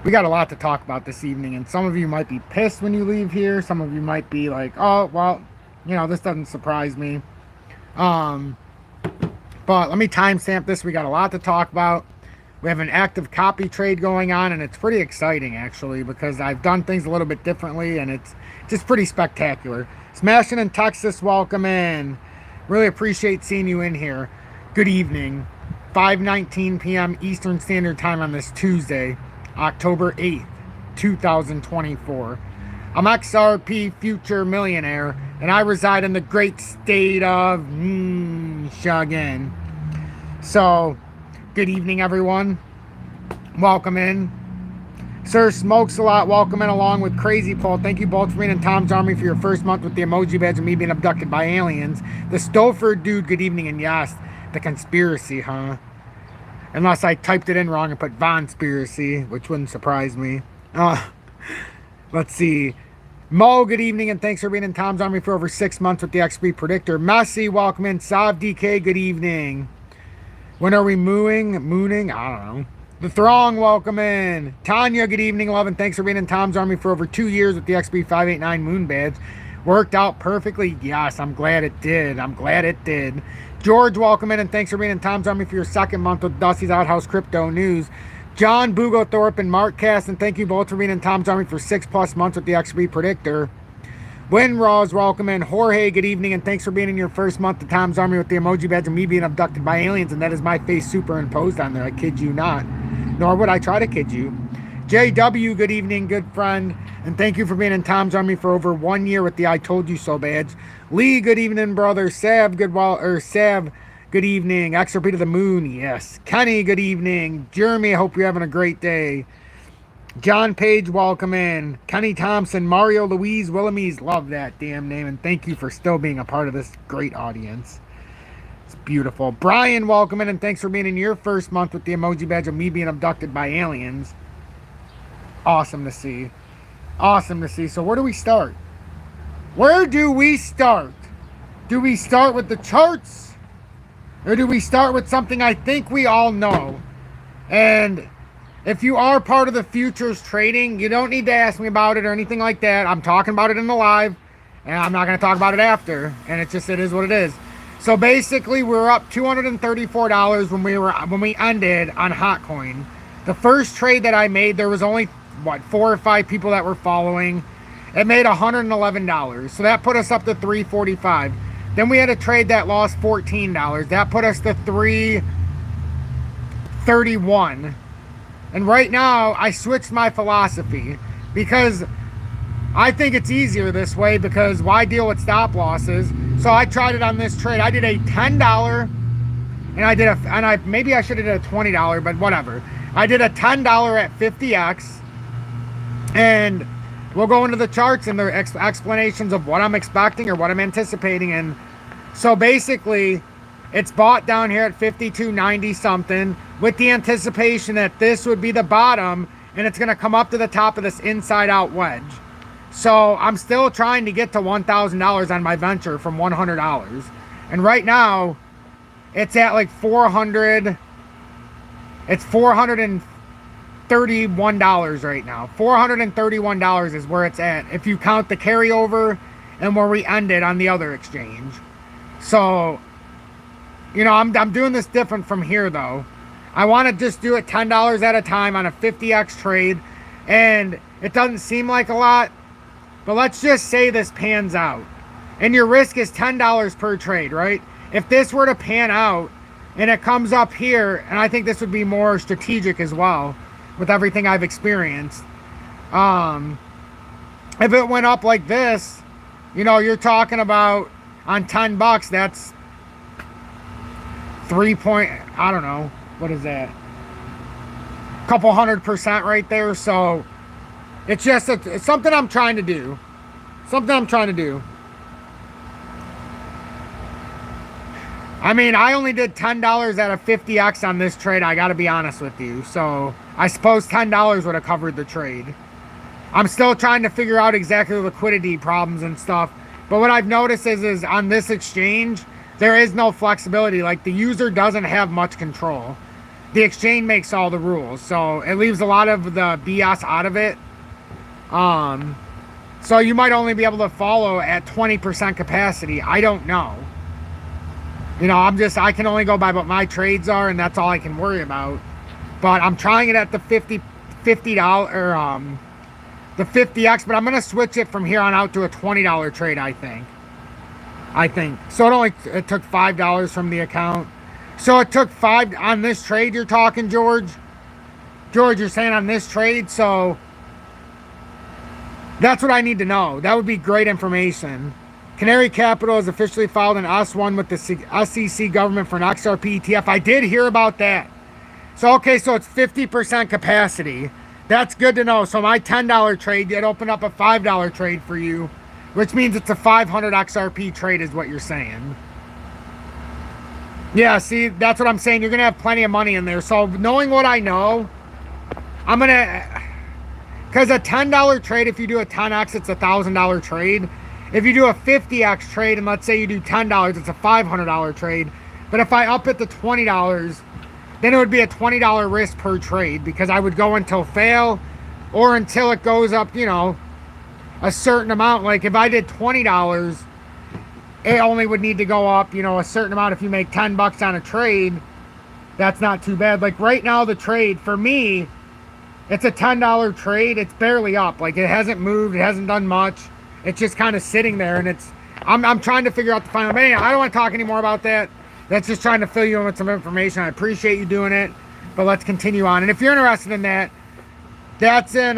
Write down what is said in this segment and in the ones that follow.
We got a lot to talk about this evening, and some of you might be pissed when you leave here. Some of you might be like, oh, well, you know, this doesn't surprise me. Um, but let me timestamp this. We got a lot to talk about. We have an active copy trade going on, and it's pretty exciting, actually, because I've done things a little bit differently, and it's just pretty spectacular. Smashing in Texas, welcome in. Really appreciate seeing you in here. Good evening. 5:19 p.m. Eastern Standard Time on this Tuesday, October 8th, 2024. I'm XRP Future Millionaire, and I reside in the great state of Michigan. So, good evening, everyone. Welcome in. Sir Smokes a Lot, welcome in along with Crazy Paul. Thank you both for being in Tom's Army for your first month with the emoji badge and me being abducted by aliens. The Stoford dude, good evening, and yes, the conspiracy, huh? Unless I typed it in wrong and put Vonspiracy, which wouldn't surprise me. Let's see. Mo, good evening, and thanks for being in Tom's Army for over 6 months with the XP Predictor. Messi, welcome in. Sav DK, good evening. When are we mooning? I don't know. The Throng, welcome in. Tanya, good evening, love, and thanks for being in Tom's Army for over 2 years with the XP 589 Moon Badge. Worked out perfectly. Yes, I'm glad it did. George, welcome in, and thanks for being in Tom's Army for your second month with Dusty's Outhouse Crypto News. John Bugothorpe and Mark Cass, and thank you both for being in Tom's Army for 6+ months with the XP Predictor. Winraws, welcome in. Jorge, good evening, and thanks for being in your first month of Tom's Army with the emoji badge and me being abducted by aliens, and that is my face superimposed on there. I kid you not. Nor would I try to kid you. JW, good evening, good friend, and thank you for being in Tom's Army for over 1 year with the I Told You So badge. Lee, good evening, brother. Sav, good evening. XRP to the moon, yes. Kenny, good evening. Jeremy, I hope you're having a great day. John Page, welcome in. Kenny Thompson, Mario Louise Willamese, love that damn name, and thank you for still being a part of this great audience. It's beautiful. Brian, welcome in, and thanks for being in your first month with the emoji badge of me being abducted by aliens. Awesome to see. Awesome to see. So where do we start? Where do we start? Do we start with the charts? Or do we start with something I think we all know? And if you are part of the futures trading, you don't need to ask me about it or anything like that. I'm talking about it in the live, and I'm not going to talk about it after. And it is what it is. So basically, we're up $234 when we ended on HOTCOIN. The first trade that I made, there was only 4 or 5 people that were following. It made $111, so that put us up to $345. Then we had a trade that lost $14. That put us to $331. And right now, I switched my philosophy because I think it's easier this way, because why deal with stop losses? So I tried it on this trade. I did a $10, and maybe I should have did a $20, but whatever. I did a $10 at 50x, and we'll go into the charts and the explanations of what I'm expecting or what I'm anticipating. And so basically, it's bought down here at 52.90 something with the anticipation that this would be the bottom and it's going to come up to the top of this inside out wedge. So I'm still trying to get to $1,000 on my venture from $100. And right now, it's at like 400. It's $431 right now. $431 is where it's at if you count the carryover and where we ended on the other exchange. So, you know, I'm doing this different from here though. I want to just do it $10 at a time on a 50x trade, and it doesn't seem like a lot, but let's just say this pans out. And your risk is $10 per trade, right? If this were to pan out and it comes up here, and I think this would be more strategic as well with everything I've experienced. If it went up like this, you know, you're talking about on $10, that's I don't know, what is that? Couple 100% right there. So it's just it's something I'm trying to do. I mean, I only did $10 at a 50x on this trade, I gotta be honest with you. So I suppose $10 would have covered the trade. I'm still trying to figure out exactly the liquidity problems and stuff. But what I've noticed is on this exchange, there is no flexibility. Like, the user doesn't have much control. the exchange makes all the rules. So it leaves a lot of the BS out of it. So you might only be able to follow at 20% capacity. I don't know. You know, I can only go by what my trades are, and that's all I can worry about. But I'm trying it at the $50 the 50x, but I'm going to switch it from here on out to a $20 trade, I think. So it took $5 from the account. So it took $5 on this trade you're talking, George? George, you're saying on this trade, so that's what I need to know. That would be great information. Canary Capital has officially filed an S1 with the SEC government for an XRP ETF. I did hear about that. So, okay, so it's 50% capacity. That's good to know. So my $10 trade did open up a $5 trade for you, which means it's a 500 XRP trade is what you're saying. Yeah, see, that's what I'm saying. You're going to have plenty of money in there. So knowing what I know, I'm going to... Because a $10 trade, if you do a 10x, it's a $1,000 trade. If you do a 50x trade, and let's say you do $10, it's a $500 trade. But if I up it to $20, then it would be a $20 risk per trade, because I would go until fail or until it goes up, you know, a certain amount. Like if I did $20, it only would need to go up, you know, a certain amount. If you make 10 bucks on a trade, that's not too bad. Like right now, the trade for me, it's a $10 trade. It's barely up. Like it hasn't moved. It hasn't done much. It's just kind of sitting there, and I'm trying to figure out the final. But anyway, I don't want to talk anymore about that. That's just trying to fill you in with some information. I appreciate you doing it, but let's continue on. And if you're interested in that, that's in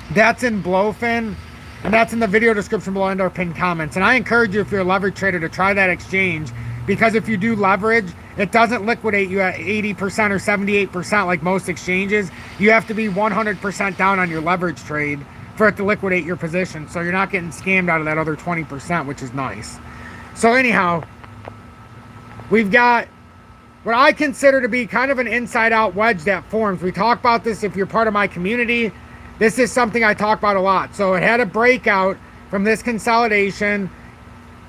BLOFIN, and that's in the video description below and our pinned comments. And I encourage you, if you're a leverage trader, to try that exchange, because if you do leverage, it doesn't liquidate you at 80% or 78% like most exchanges. You have to be 100% down on your leverage trade for it to liquidate your position. So you're not getting scammed out of that other 20%, which is nice. So anyhow, we've got what I consider to be kind of an inside-out wedge that forms. We talk about this if you're part of my community. This is something I talk about a lot. So it had a breakout from this consolidation.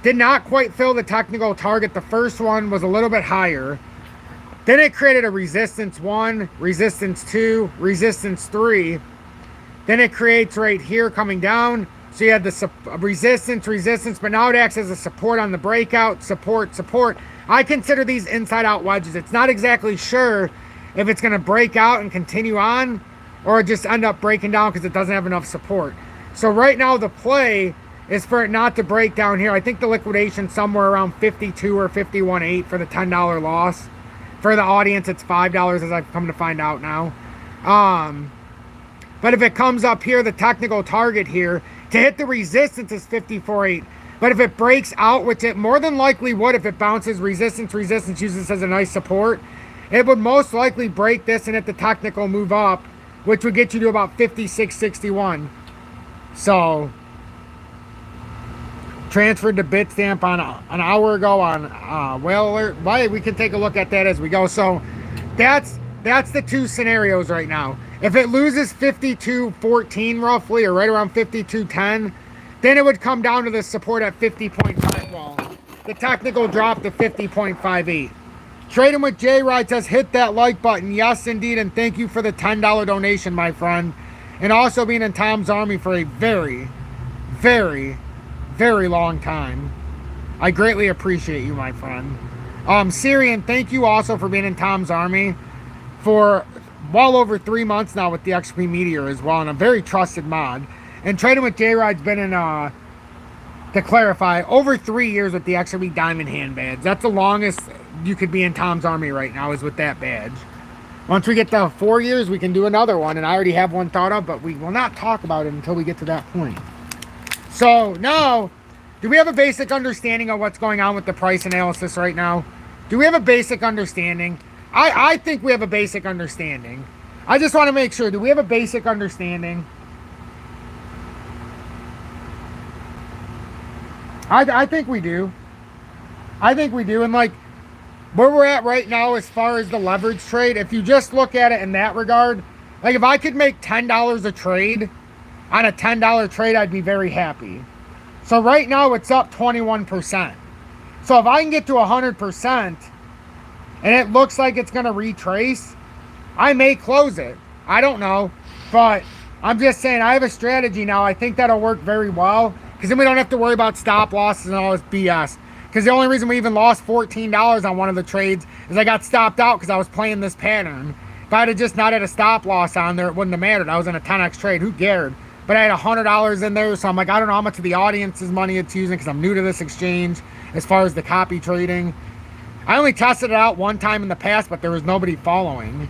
Did not quite fill the technical target. The first one was a little bit higher. Then it created a resistance 1, resistance 2, resistance 3. Then it creates right here coming down. So you had the resistance, but now it acts as a support on the breakout, support. I consider these inside-out wedges. It's not exactly sure if it's going to break out and continue on, or just end up breaking down because it doesn't have enough support. So right now the play is for it not to break down here. I think the liquidation somewhere around 52 or 51.8 for the $10 loss. For the audience, it's $5 as I've come to find out now. But if it comes up here, the technical target here, to hit the resistance is 54.8. But if it breaks out, which it more than likely would if it bounces resistance, uses this as a nice support, it would most likely break this and hit the technical move up, which would get you to about 56.61. So, transferred to Bitstamp on an hour ago on Whale Alert. But we can take a look at that as we go. So, that's the two scenarios right now. If it loses 52.14 roughly, or right around 52.10, then it would come down to the support at 50.5. Well, the technical drop to 50.58. Trading with J Ride says, hit that like button. Yes, indeed, and thank you for the $10 donation, my friend. And also being in Tom's Army for a very, very, very long time. I greatly appreciate you, my friend. Syrian, thank you also for being in Tom's Army for well over 3 months now with the XP Meteor as well, and a very trusted mod. And Trading with J Ride's been in, to clarify, over 3 years with the XRP Diamond Hand badge. That's the longest you could be in Tom's Army right now, is with that badge. Once we get to 4 years, we can do another one, and I already have one thought of, but we will not talk about it until we get to that point. So now, do we have a basic understanding of what's going on with the price analysis right now? Do we have a basic understanding? I think we have a basic understanding. I just want to make sure. Do we have a basic understanding? I think we do. I think we do. And like where we're at right now as far as the leverage trade, if you just look at it in that regard, like if I could make $10 a trade on a $10 trade, I'd be very happy. So right now it's up 21%. So if I can get to 100%, and it looks like it's going to retrace, I may close it. I don't know. But I'm just saying, I have a strategy now. I think that'll work very well, because then we don't have to worry about stop losses and all this BS. Because the only reason we even lost $14 on one of the trades is I got stopped out because I was playing this pattern. If I had just not had a stop loss on there, it wouldn't have mattered. I was in a 10x trade. Who cared? But I had $100 in there, so I'm like, I don't know how much of the audience's money it's using, because I'm new to this exchange as far as the copy trading. I only tested it out one time in the past, but there was nobody following.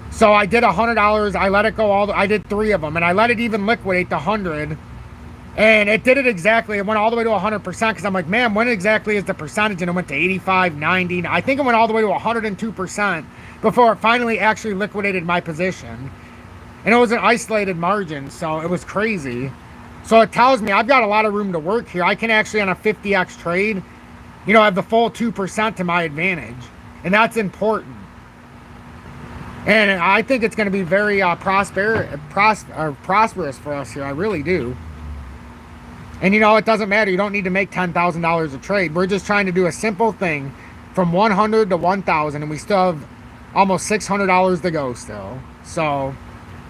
So I did $100. I let it go I did 3 of them, and I let it even liquidate the 100. And it did it exactly. It went all the way to 100%, because I'm like, man, when exactly is the percentage? And it went to 85, 90. I think it went all the way to 102% before it finally actually liquidated my position. And it was an isolated margin, so it was crazy. So it tells me I've got a lot of room to work here. I can actually, on a 50x trade, you know, have the full 2% to my advantage. And that's important. And I think it's going to be very prosperous for us here. I really do. And, you know, it doesn't matter. You don't need to make $10,000 a trade. We're just trying to do a simple thing from 100 to 1,000. And we still have almost $600 to go still. So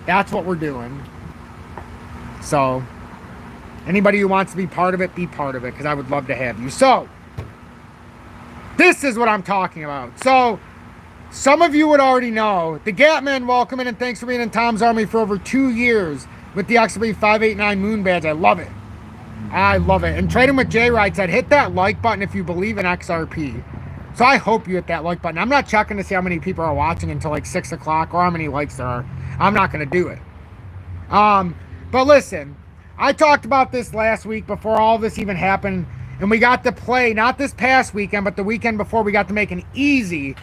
that's what we're doing. So anybody who wants to be part of it, be part of it, because I would love to have you. So this is what I'm talking about. So some of you would already know. The Gatman, welcome in, and thanks for being in Tom's Army for over 2 years with the XRP 589 Moon Badge. I love it. I love it. And Trading with Jay Wright said, hit that like button if you believe in XRP. So I hope you hit that like button. I'm not checking to see how many people are watching until like 6 o'clock or how many likes there are. I'm not going to do it. But listen, I talked about this last week before all this even happened. And we got to play, not this past weekend, but the weekend before, we got to make an easy.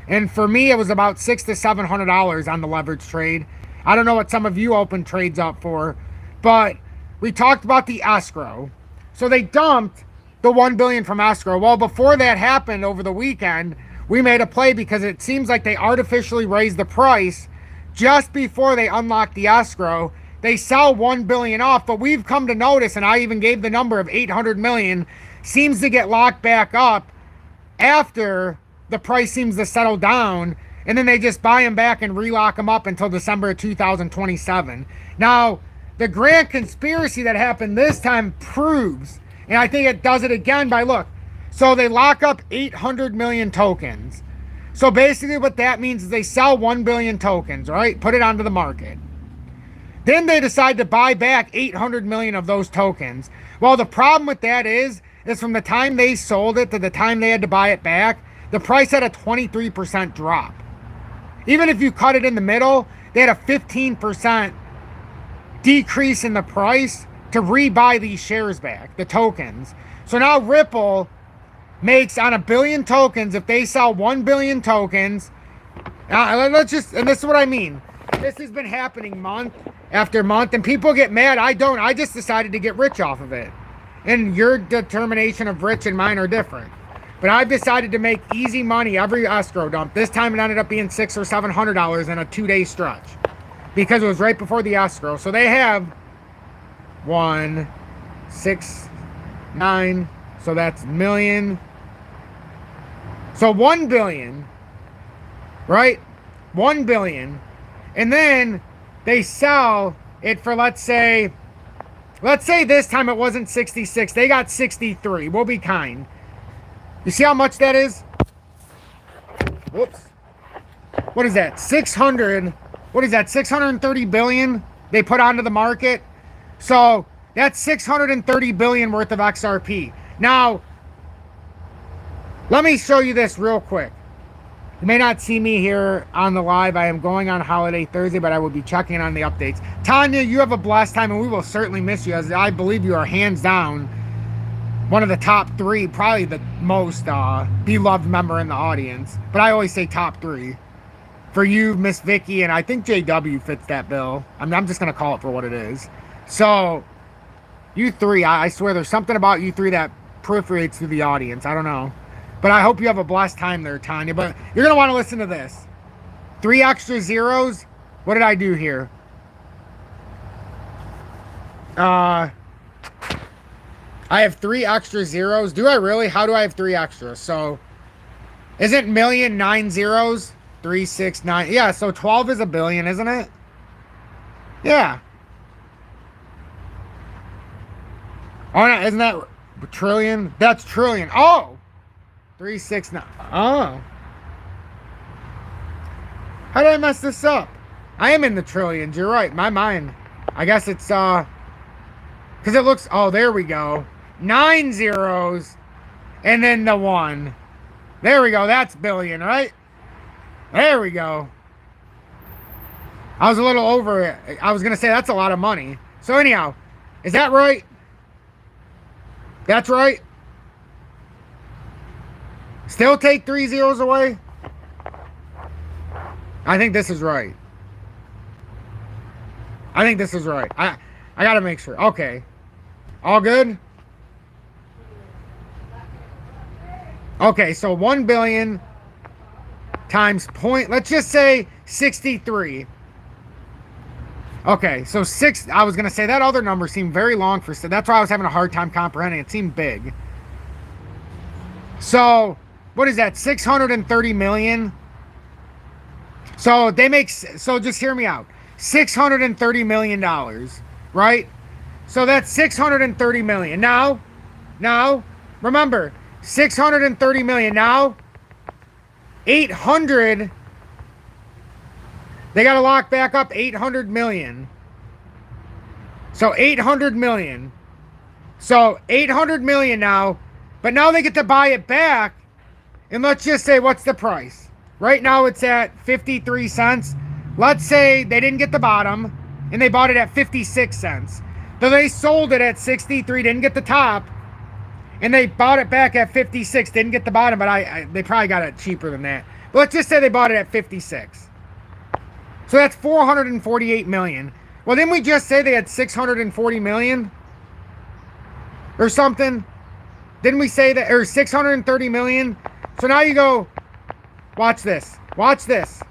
And for me, it was about $600 to $700 on the leverage trade. I don't know what some of you open trades up for, but we talked about the escrow. So they dumped the $1 billion from escrow. Well, before that happened over the weekend, we made a play because it seems like they artificially raised the price just before they unlocked the escrow. They sell $1 billion off, but we've come to notice, and I even gave the number of 800 million, seems to get locked back up after the price seems to settle down, and then they just buy them back and relock them up until December of 2027. Now, the grand conspiracy that happened this time proves, and I think it does it again by, look, so they lock up 800 million tokens. So basically what that means is they sell 1 billion tokens, right? Put it onto the market. Then they decide to buy back 800 million of those tokens. Well, the problem with that is from the time they sold it to the time they had to buy it back, the price had a 23% drop. Even if you cut it in the middle, they had a 15% decrease in the price to rebuy these shares back, the tokens. So now Ripple makes on 1 billion tokens, if they sell 1 billion tokens, and this is what I mean. This has been happening month after month, and people get mad. I don't. I just decided to get rich off of it. And your determination of rich and mine are different. But I've decided to make easy money every escrow dump. This time it ended up being $600 or $700 in a 2-day stretch, because it was right before the escrow. So they have 1, 6, 9. So that's million. So 1 billion, right? 1 billion. And then they sell it for, let's say this time it wasn't 66. They got 63. We'll be kind. You see how much that is? Whoops. What is that? 600. What is that? 630 billion they put onto the market. So that's 630 billion worth of XRP. Now, let me show you this real quick. You may not see me here on the live. I am going on holiday Thursday, but I will be checking on the updates. Tanya, you have a blessed time, and we will certainly miss you, as I believe you are hands down one of the top 3, probably the most beloved member in the audience. But I always say top 3. For you, Miss Vicky, and I think JW fits that bill. I'm just going to call it for what it is. So, you 3, I swear there's something about you 3 that proliferates through the audience. I don't know. But I hope you have a blessed time there, Tanya. But you're going to want to listen to this. 3 extra zeros. What did I do here? I have 3 extra zeros. Do I really? How do I have 3 extras? So Isn't million 9 zeros? 369. Yeah, so 12 is a billion, isn't it? Yeah. Oh, no, isn't that trillion? That's trillion. Oh! 369. Oh. How did I mess this up? I am in the trillions. You're right. My mind. I guess it's, because it looks, oh, there we go. 9 zeros. And then the 1. There we go. That's billion, right? There we go. I was a little over it. I was going to say that's a lot of money. So anyhow, is that right? That's right. Still take 3 zeros away? I think this is right. I think this is right. I got to make sure. Okay. All good? Okay, so 1 billion times point, let's just say 63. Okay, so I was going to say that other number seemed very long for, so that's why I was having a hard time comprehending. It seemed big. So, what is that? 630 million? So they make, so just hear me out. $630 million, right? So that's 630 million. Now, remember, 630 million. Now, 800, they got to lock back up 800 million. So 800 million. So 800 million now, but now they get to buy it back. And let's just say, what's the price? Right now it's at 53 cents. Let's say they didn't get the bottom and they bought it at 56 cents. So they sold it at 63, didn't get the top, and they bought it back at 56, didn't get the bottom, but they probably got it cheaper than that. But let's just say they bought it at 56. So that's 448 million. Well, didn't we just say they had 640 million? Or something? Didn't we say that, or 630 million? So now you go, watch this. Watch this.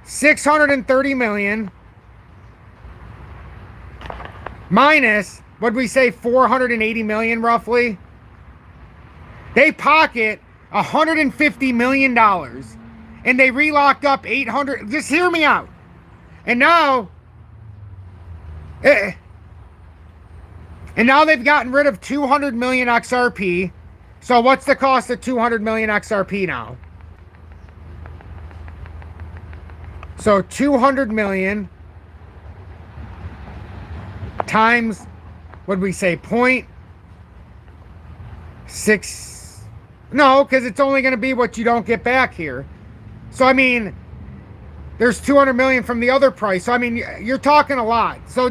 630 million minus, what'd we say, 480 million roughly? They pocket $150 million and they relocked up 800. Just hear me out. And now, they've gotten rid of 200 million XRP. So what's the cost of 200 million XRP now? So 200 million times, what'd we say, 0.6. No, because it's only going to be what you don't get back here. So, I mean, there's 200 million from the other price. So, I mean, you're talking a lot. So,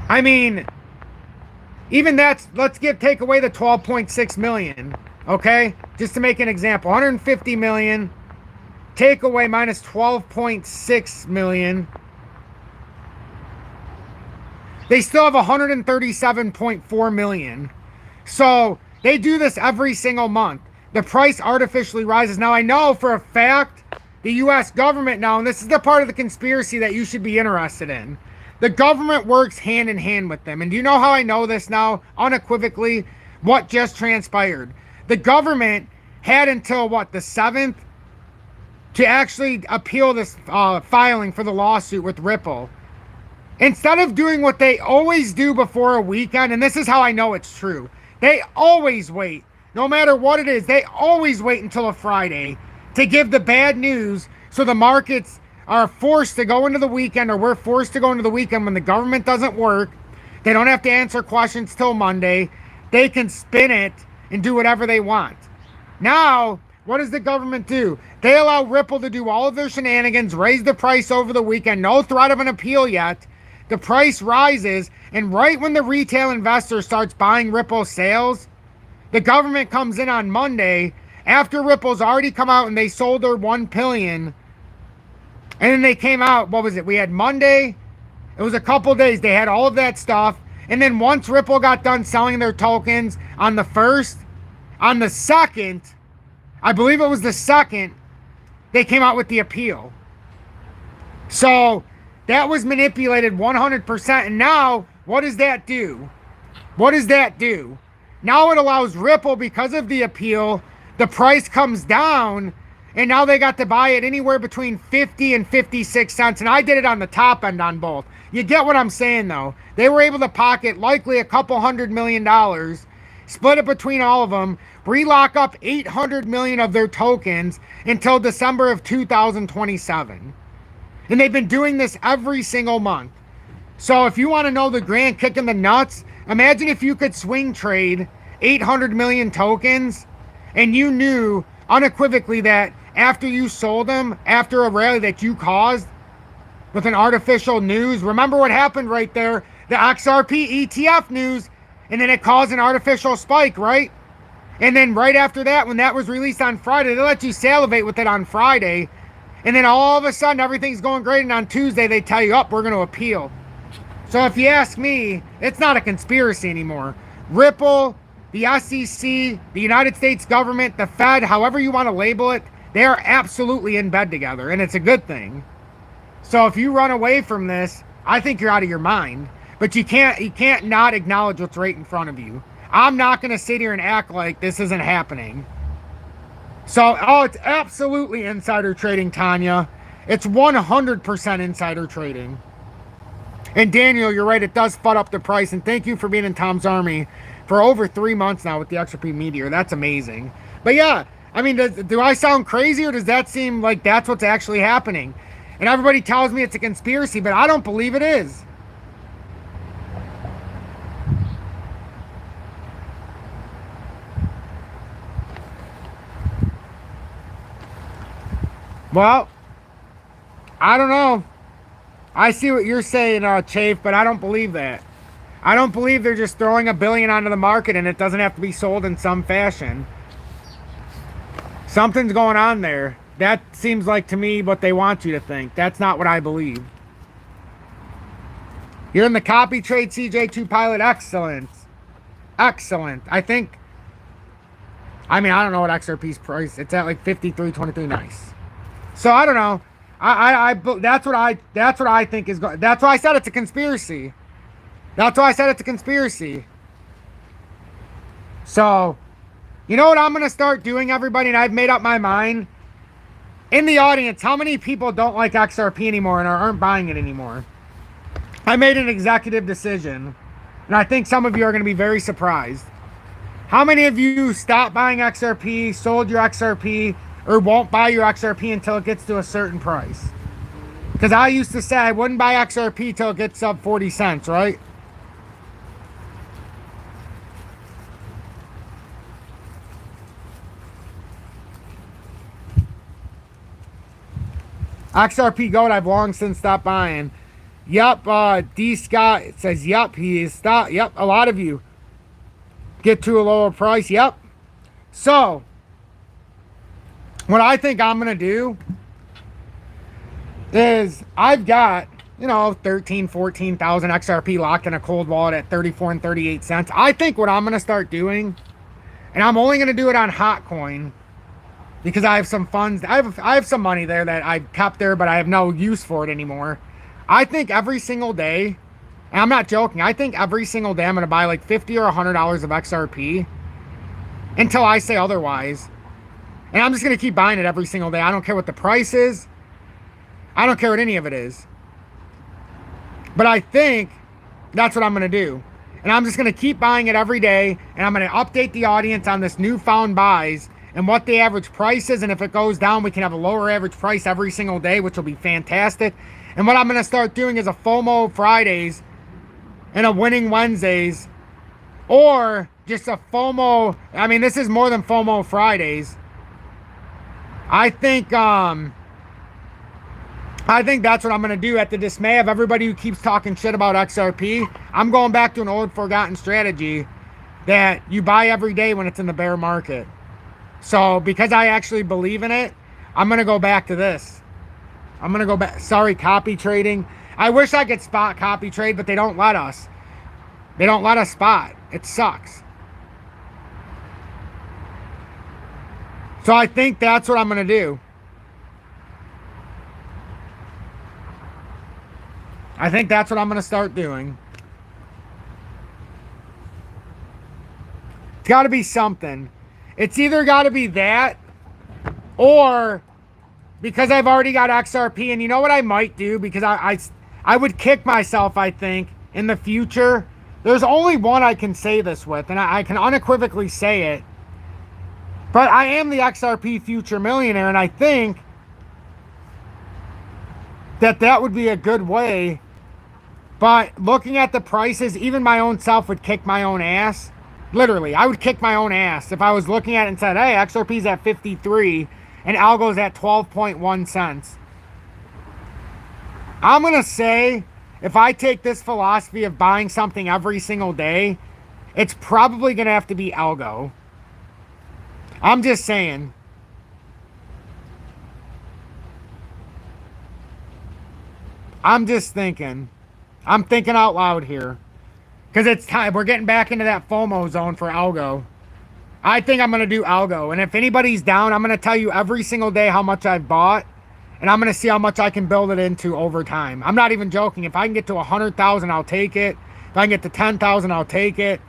I mean, even that's, take away the 12.6 million, okay? Just to make an example, 150 million, take away minus 12.6 million. They still have 137.4 million. So they do this every single month. The price artificially rises. Now, I know for a fact the U.S. government now, and this is the part of the conspiracy that you should be interested in, the government works hand in hand with them. And do you know how I know this now? Unequivocally, what just transpired. The government had until, what, the 7th to actually appeal this filing for the lawsuit with Ripple. Instead of doing what they always do before a weekend, and this is how I know it's true, they always wait, no matter what it is, they always wait until a Friday to give the bad news so the markets are forced to go into the weekend, or we're forced to go into the weekend when the government doesn't work. They don't have to answer questions till Monday. They can spin it and do whatever they want. Now, what does the government do? They allow Ripple to do all of their shenanigans, raise the price over the weekend, no threat of an appeal yet. The price rises, and right when the retail investor starts buying Ripple sales, the government comes in on Monday after Ripple's already come out and they sold their 1 billion. And then they came out, what was it? We had Monday. It was a couple days. They had all of that stuff. And then once Ripple got done selling their tokens on the 1st, on the 2nd, I believe it was the 2nd, they came out with the appeal. So that was manipulated 100%. And now, what does that do? What does that do? Now it allows Ripple, because of the appeal, the price comes down, and now they got to buy it anywhere between 50 and 56 cents. And I did it on the top end on both. You get what I'm saying, though. They were able to pocket likely a couple $100 million, split it between all of them, relock up 800 million of their tokens until December of 2027. And they've been doing this every single month. So if you want to know the grand kick in the nuts, imagine if you could swing trade 800 million tokens and you knew unequivocally that after you sold them, after a rally that you caused with an artificial news, remember what happened right there, the XRP ETF news, and then it caused an artificial spike, right? And then right after that, when that was released on Friday, they let you salivate with it on Friday, and then all of a sudden everything's going great, and on Tuesday they tell you, we're going to appeal. So if you ask me, it's not a conspiracy anymore. Ripple, the SEC, the United States government, the Fed, however you want to label it, they are absolutely in bed together, and it's a good thing. So if you run away from this, I think you're out of your mind. But you can't not acknowledge what's right in front of you. I'm not going to sit here and act like this isn't happening. So, it's absolutely insider trading, Tanya. It's 100% insider trading. And Daniel, you're right, it does FUD up the price. And thank you for being in Tom's Army for over 3 months now with the XRP Meteor. That's amazing. But yeah, I mean, do I sound crazy, or does that seem like that's what's actually happening? And everybody tells me it's a conspiracy, but I don't believe it is. Well, I don't know. I see what you're saying, Chafe, but I don't believe that. I don't believe they're just throwing $1 billion onto the market and it doesn't have to be sold in some fashion. Something's going on there. That seems like to me what they want you to think. That's not what I believe. You're in the copy trade, CJ2 Pilot. Excellent. Excellent. I mean, I don't know what XRP's price. It's at like 53.23. Nice. So I don't know. That's what I think is going. That's why I said it's a conspiracy. That's why I said it's a conspiracy. So, you know what I'm going to start doing, everybody, and I've made up my mind. In the audience, how many people don't like XRP anymore and aren't buying it anymore? I made an executive decision, and I think some of you are going to be very surprised. How many of you stopped buying XRP, sold your XRP, or won't buy your XRP until it gets to a certain price? Because I used to say I wouldn't buy XRP till it gets up 40 cents, right? XRP Gold, I've long since stopped buying. Yep, D Scott says, yep, he is stopped. Yep, a lot of you get to a lower price. Yep. So, what I think I'm going to do is I've got, 13, 14,000 XRP locked in a cold wallet at 34 and 38 cents. I think what I'm going to start doing, and I'm only going to do it on HOTCOIN because I have some funds. I have some money there that I've kept there, but I have no use for it anymore. I think every single day, and I'm not joking, I think every single day I'm going to buy like $50 or $100 of XRP until I say otherwise. And I'm just going to keep buying it every single day. I don't care what the price is. I don't care what any of it is. But I think that's what I'm going to do. And I'm just going to keep buying it every day. And I'm going to update the audience on this newfound buys and what the average price is. And if it goes down, we can have a lower average price every single day, which will be fantastic. And what I'm going to start doing is a FOMO Fridays and a winning Wednesdays. Or just a FOMO. I mean, this is more than FOMO Fridays. I think that's what I'm going to do. At the dismay of everybody who keeps talking shit about XRP, I'm going back to an old forgotten strategy that you buy every day when it's in the bear market. So because I actually believe in it, I'm going to go back to this. I'm going to go back. Sorry, copy trading. I wish I could spot copy trade, but they don't let us. They don't let us spot. It sucks. So I think that's what I'm going to do. I think that's what I'm going to start doing. It's got to be something. It's either got to be that, or because I've already got XRP, and you know what I might do, because I would kick myself, I think, in the future. There's only one I can say this with, and I can unequivocally say it. But I am the XRP future millionaire, and I think that would be a good way. But looking at the prices, even my own self would kick my own ass. Literally, I would kick my own ass if I was looking at it and said, hey, XRP's at 53 and Algo's at 12.1 cents. I'm going to say, if I take this philosophy of buying something every single day, it's probably going to have to be Algo. I'm just saying. I'm just thinking. I'm thinking out loud here. Because it's time. We're getting back into that FOMO zone for Algo. I think I'm going to do Algo. And if anybody's down, I'm going to tell you every single day how much I've bought. And I'm going to see how much I can build it into over time. I'm not even joking. If I can get to 100,000, I'll take it. If I can get to 10,000, I'll take it.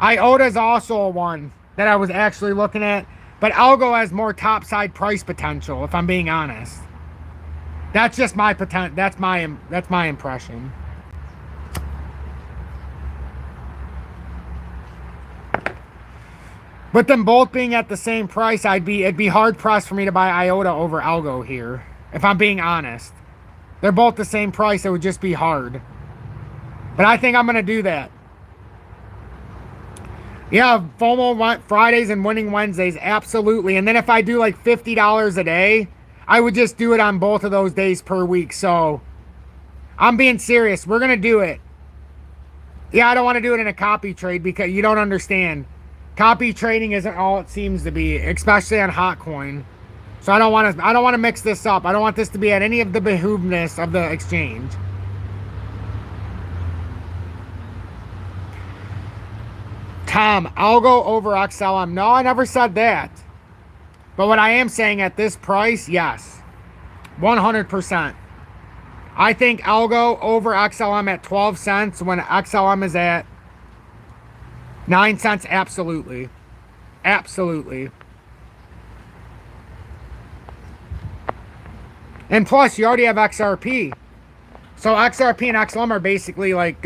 IOTA is also one that I was actually looking at. But Algo has more topside price potential, if I'm being honest. That's just my potential. That's my impression. But them both being at the same price, it'd be hard pressed for me to buy IOTA over Algo here, if I'm being honest. They're both the same price. It would just be hard. But I think I'm going to do that. Yeah, FOMO Fridays and winning Wednesdays, absolutely. And then if I do like $50 a day, I would just do it on both of those days per week. So I'm being serious. We're going to do it. Yeah, I don't want to do it in a copy trade because you don't understand. Copy trading isn't all it seems to be, especially on HOTCOIN. So I don't want to mix this up. I don't want this to be at any of the behoovedness of the exchange. Tom, Algo over XLM. No, I never said that. But what I am saying at this price, yes. 100%. I think Algo over XLM at 12 cents when XLM is at 9 cents, absolutely. Absolutely. And plus, you already have XRP. So XRP and XLM are basically like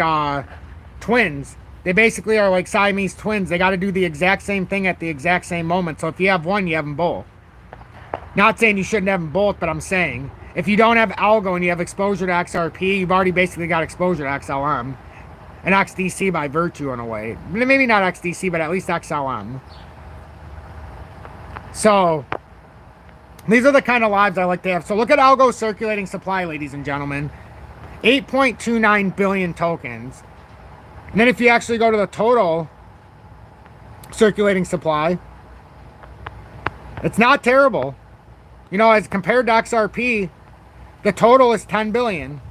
twins. They basically are like Siamese twins. They got to do the exact same thing at the exact same moment. So if you have one, you have them both. Not saying you shouldn't have them both, but I'm saying if you don't have Algo and you have exposure to XRP, you've already basically got exposure to XLM. And XDC by virtue in a way. Maybe not XDC, but at least XLM. So these are the kind of lives I like to have. So look at Algo circulating supply, ladies and gentlemen. 8.29 billion tokens. And then if you actually go to the total circulating supply, it's not terrible. You know, as compared to XRP, the total is 10 billion.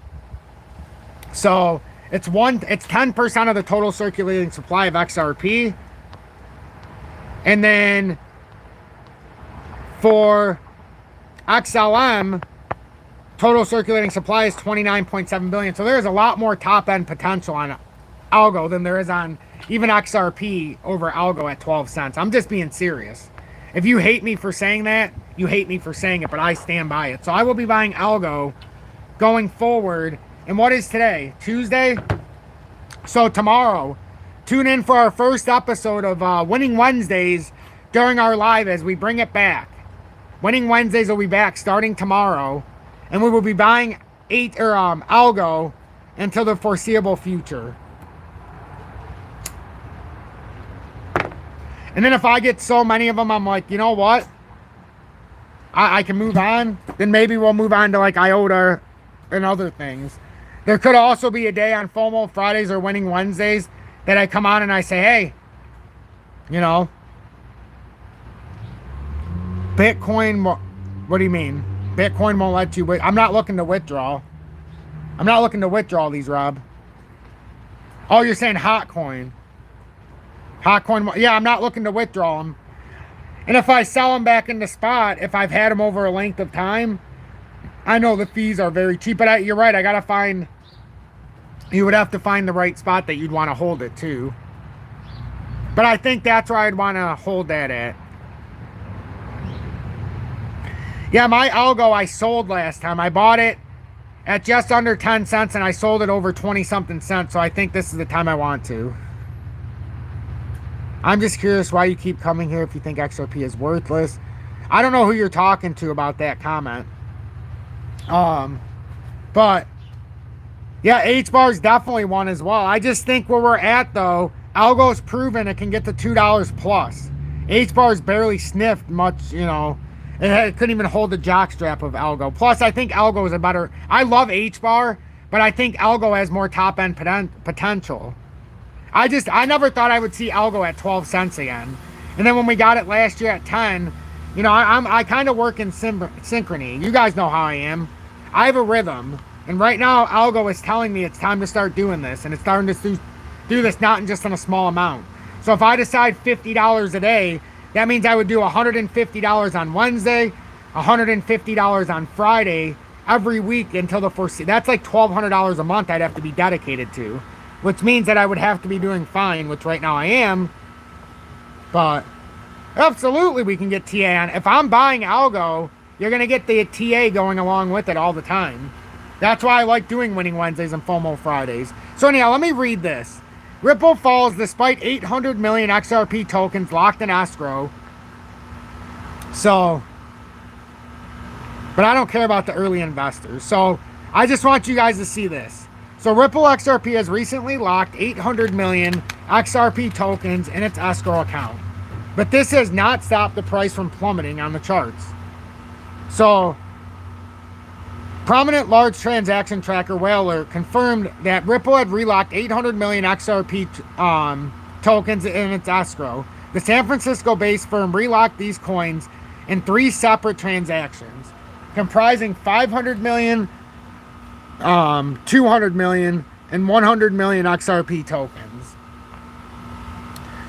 So it's 10% of the total circulating supply of XRP. And then for XLM, total circulating supply is 29.7 billion. So there's a lot more top end potential on Algo than there is on even XRP over Algo at 12 cents. I'm just being serious. If you hate me for saying that, you hate me for saying it, but I stand by it. So I will be buying Algo going forward. And what is today? Tuesday? So tomorrow, tune in for our first episode of Winning Wednesdays during our live as we bring it back. Winning Wednesdays will be back starting tomorrow. And we will be buying Algo until the foreseeable future. And then if I get so many of them, I'm like, you know what? I can move on. Then maybe we'll move on to like IOTA and other things. There could also be a day on FOMO Fridays or Winning Wednesdays that I come on and I say, hey, you know, Bitcoin, what do you mean? Bitcoin won't let you I'm not looking to withdraw. I'm not looking to withdraw these, Rob. Oh, you're saying HOTCOIN. HOTCOIN, yeah, I'm not looking to withdraw them. And if I sell them back in the spot, if I've had them over a length of time, I know the fees are very cheap, but you're right. I got to find, you would have to find the right spot that you'd want to hold it to. But I think that's where I'd want to hold that at. Yeah, my algo I sold last time. I bought it at just under 10 cents and I sold it over 20 something cents. So I think this is the time I want to. I'm just curious why you keep coming here if you think XRP is worthless. I don't know who you're talking to about that comment. But yeah, H-bar is definitely one as well. I just think where we're at though, algo's proven it can get to $2 plus. H-bar's barely sniffed much, you know. It couldn't even hold the jockstrap of algo. Plus, I think algo is a better... I love H-bar, but I think algo has more top-end potential. I never thought I would see algo at 12 cents again. And then when we got it last year at 10, you know, I kind of work in synchrony. You guys know how I am. I have a rhythm. And right now, algo is telling me it's time to start doing this. And it's starting to do this not just in a small amount. So if I decide $50 a day... that means I would do $150 on Wednesday, $150 on Friday, every week until the foreseeable. That's like $1,200 a month I'd have to be dedicated to, which means that I would have to be doing fine, which right now I am. But absolutely we can get TA on. If I'm buying algo, you're going to get the TA going along with it all the time. That's why I like doing Winning Wednesdays and FOMO Fridays. So anyhow, let me read this. Ripple falls despite 800 million XRP tokens locked in escrow. So, but I don't care about the early investors. So, I just want you guys to see this. So, Ripple XRP has recently locked 800 million XRP tokens in its escrow account. But this has not stopped the price from plummeting on the charts. So, prominent large transaction tracker Whaler confirmed that Ripple had relocked 800 million XRP tokens in its escrow. The San Francisco-based firm relocked these coins in 3 separate transactions, comprising 500 million, 200 million, and 100 million XRP tokens.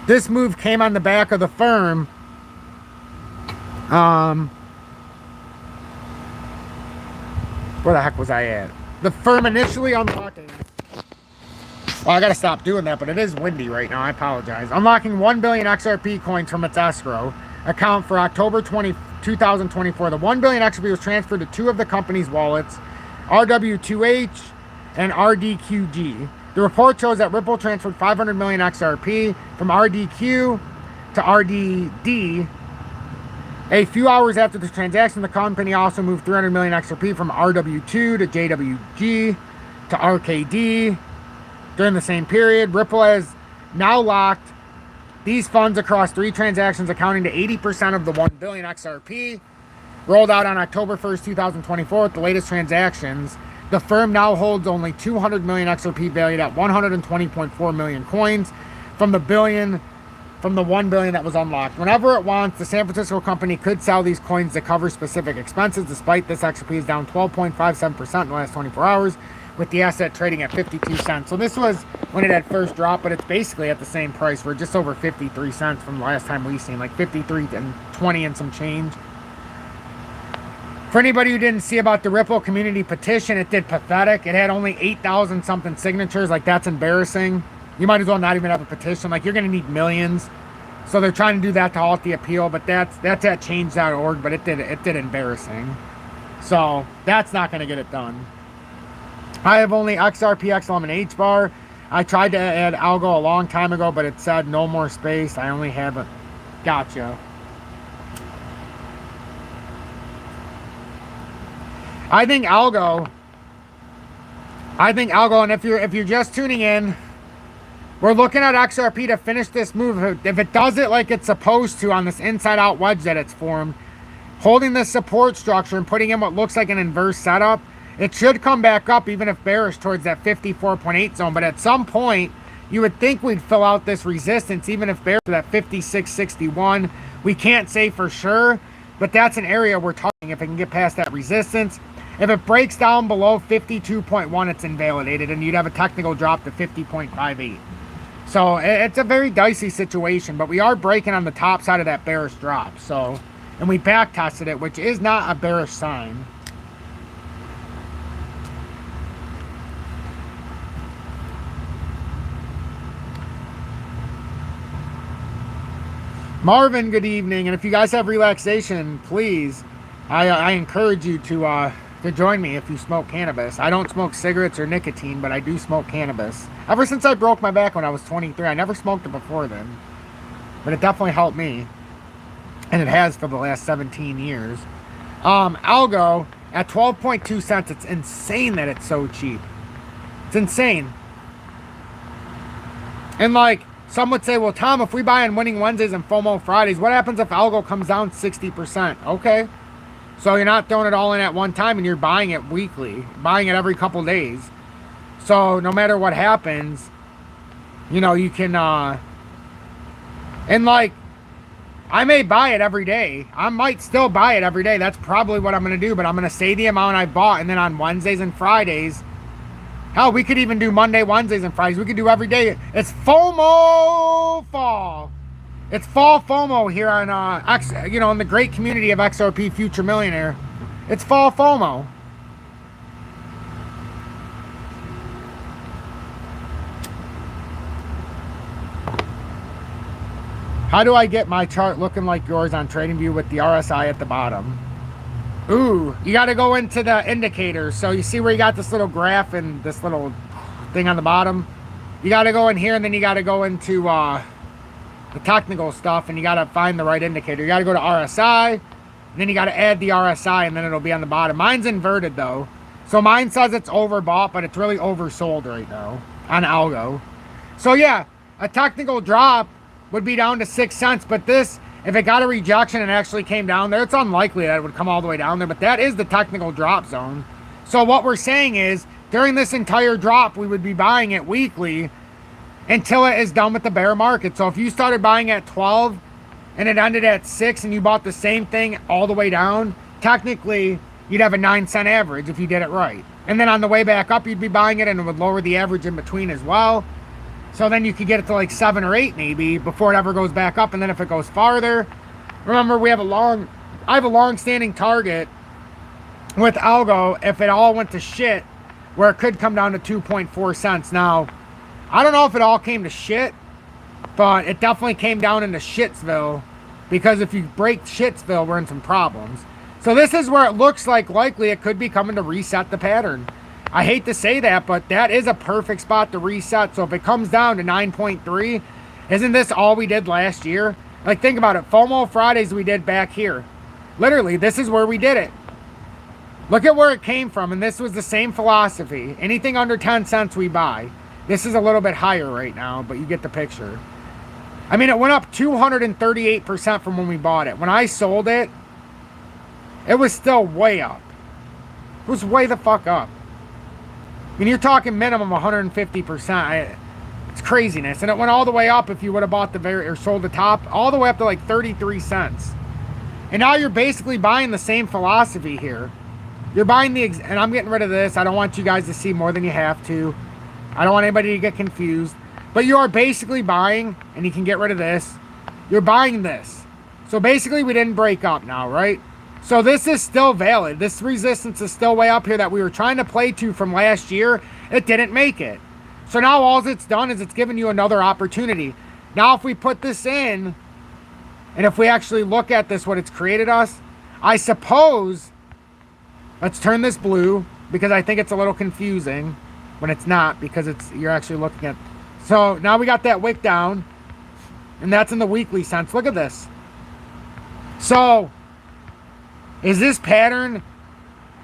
This move came on the back of the firm where the heck was I at? The firm initially unlocking... Well, I gotta stop doing that, but it is windy right now. I apologize. Unlocking 1 billion XRP coins from its escrow account for October 2024. The 1 billion XRP was transferred to 2 of the company's wallets, RW2H and RDQG. The report shows that Ripple transferred 500 million XRP from RDQ to RDD. A few hours after this transaction, the company also moved 300 million XRP from RW2 to JWG to RKD. During the same period, Ripple has now locked these funds across 3 transactions, accounting to 80% of the 1 billion XRP. Rolled out on October 1st, 2024 with the latest transactions. The firm now holds only 200 million XRP valued at 120.4 million coins from the 1 billion that was unlocked. Whenever it wants, the San Francisco company could sell these coins to cover specific expenses. Despite this, XRP is down 12.57% in the last 24 hours, with the asset trading at 52 cents. So this was when it had first dropped, but it's basically at the same price. We're just over 53 cents from the last time we seen, like 53 and 20 and some change. For anybody who didn't see about the Ripple community petition, it did pathetic. It had only 8,000 something signatures. Like, that's embarrassing. You might as well not even have a petition. Like, you're going to need millions. So they're trying to do that to halt the appeal, but that's at change.org, but it did embarrassing. So that's not going to get it done. I have only XRP, XLM, and H-bar. I tried to add algo a long time ago, but it said no more space. I only have a... Gotcha. I think algo, and if you're just tuning in, we're looking at XRP to finish this move. If it does it like it's supposed to on this inside-out wedge that it's formed, holding this support structure and putting in what looks like an inverse setup, it should come back up even if bearish towards that 54.8 zone. But at some point, you would think we'd fill out this resistance even if bearish to that 56.61. We can't say for sure, but that's an area we're targeting if it can get past that resistance. If it breaks down below 52.1, it's invalidated, and you'd have a technical drop to 50.58. So it's a very dicey situation, but we are breaking on the top side of that bearish drop. So, and we back tested it, which is not a bearish sign. Marvin, good evening. And if you guys have relaxation, please, I encourage you to join me if you smoke cannabis. I don't smoke cigarettes or nicotine, but I do smoke cannabis. Ever since I broke my back when I was 23, I never smoked it before then. But it definitely helped me. And it has for the last 17 years. Algo at 12.2 cents. It's insane that it's so cheap. It's insane. And like, some would say, well, Tom, if we buy on Winning Wednesdays and FOMO Fridays, what happens if algo comes down 60%? Okay. So you're not throwing it all in at one time and you're buying it weekly, buying it every couple days. So no matter what happens, you know, you can, and like, I may buy it every day. I might still buy it every day. That's probably what I'm going to do, but I'm going to say the amount I bought, and then on Wednesdays and Fridays, hell, we could even do Monday, Wednesdays, and Fridays. We could do every day. It's FOMO fall. It's fall FOMO here on, you know, in the great community of XRP Future Millionaire. It's fall FOMO. How do I get my chart looking like yours on TradingView with the RSI at the bottom? Ooh, you got to go into the indicators. So you see where you got this little graph and this little thing on the bottom? You got to go in here, and then you got to go into the technical stuff, and you got to find the right indicator. You got to go to RSI, and then you got to add the RSI, and then it'll be on the bottom. Mine's inverted, though. So mine says it's overbought, but it's really oversold right now on algo. So yeah, a technical drop would be down to 6 cents, but this, if it got a rejection and actually came down there, it's unlikely that it would come all the way down there, but that is the technical drop zone. So what we're saying is, during this entire drop, we would be buying it weekly until it is done with the bear market. So if you started buying at 12 and it ended at 6 and you bought the same thing all the way down, technically you'd have a 9-cent average if you did it right. And then on the way back up, you'd be buying it, and it would lower the average in between as well. So then you could get it to like 7 or 8 maybe before it ever goes back up. And then if it goes farther, remember I have a long-standing target with algo if it all went to shit, where it could come down to 2.4 cents. Now, I don't know if it all came to shit, but it definitely came down into Shitsville, because if you break Shitsville, we're in some problems. So this is where it looks like likely it could be coming to reset the pattern. I hate to say that, but that is a perfect spot to reset. So if it comes down to 9.3, isn't this all we did last year? Like, think about it. FOMO Fridays we did back here. Literally, this is where we did it. Look at where it came from, and this was the same philosophy. Anything under 10 cents we buy. This is a little bit higher right now, but you get the picture. I mean, it went up 238% from when we bought it. When I sold it, it was still way up. It was way the fuck up. I mean, you're talking minimum 150%. It's craziness. And it went all the way up if you would have bought or sold the top, all the way up to like 33 cents. And now you're basically buying the same philosophy here. You're buying and I'm getting rid of this. I don't want you guys to see more than you have to. I don't want anybody to get confused. But you are basically buying, and you can get rid of this. You're buying this. So basically we didn't break up now, right? So this is still valid. This resistance is still way up here that we were trying to play to from last year. It didn't make it. So now all it's done is it's given you another opportunity. Now if we put this in, and if we actually look at this, what it's created us, I suppose, let's turn this blue, because I think it's a little confusing when it's not, because you're actually looking at. So now we got that wick down, and that's in the weekly sense. Look at this. So is this pattern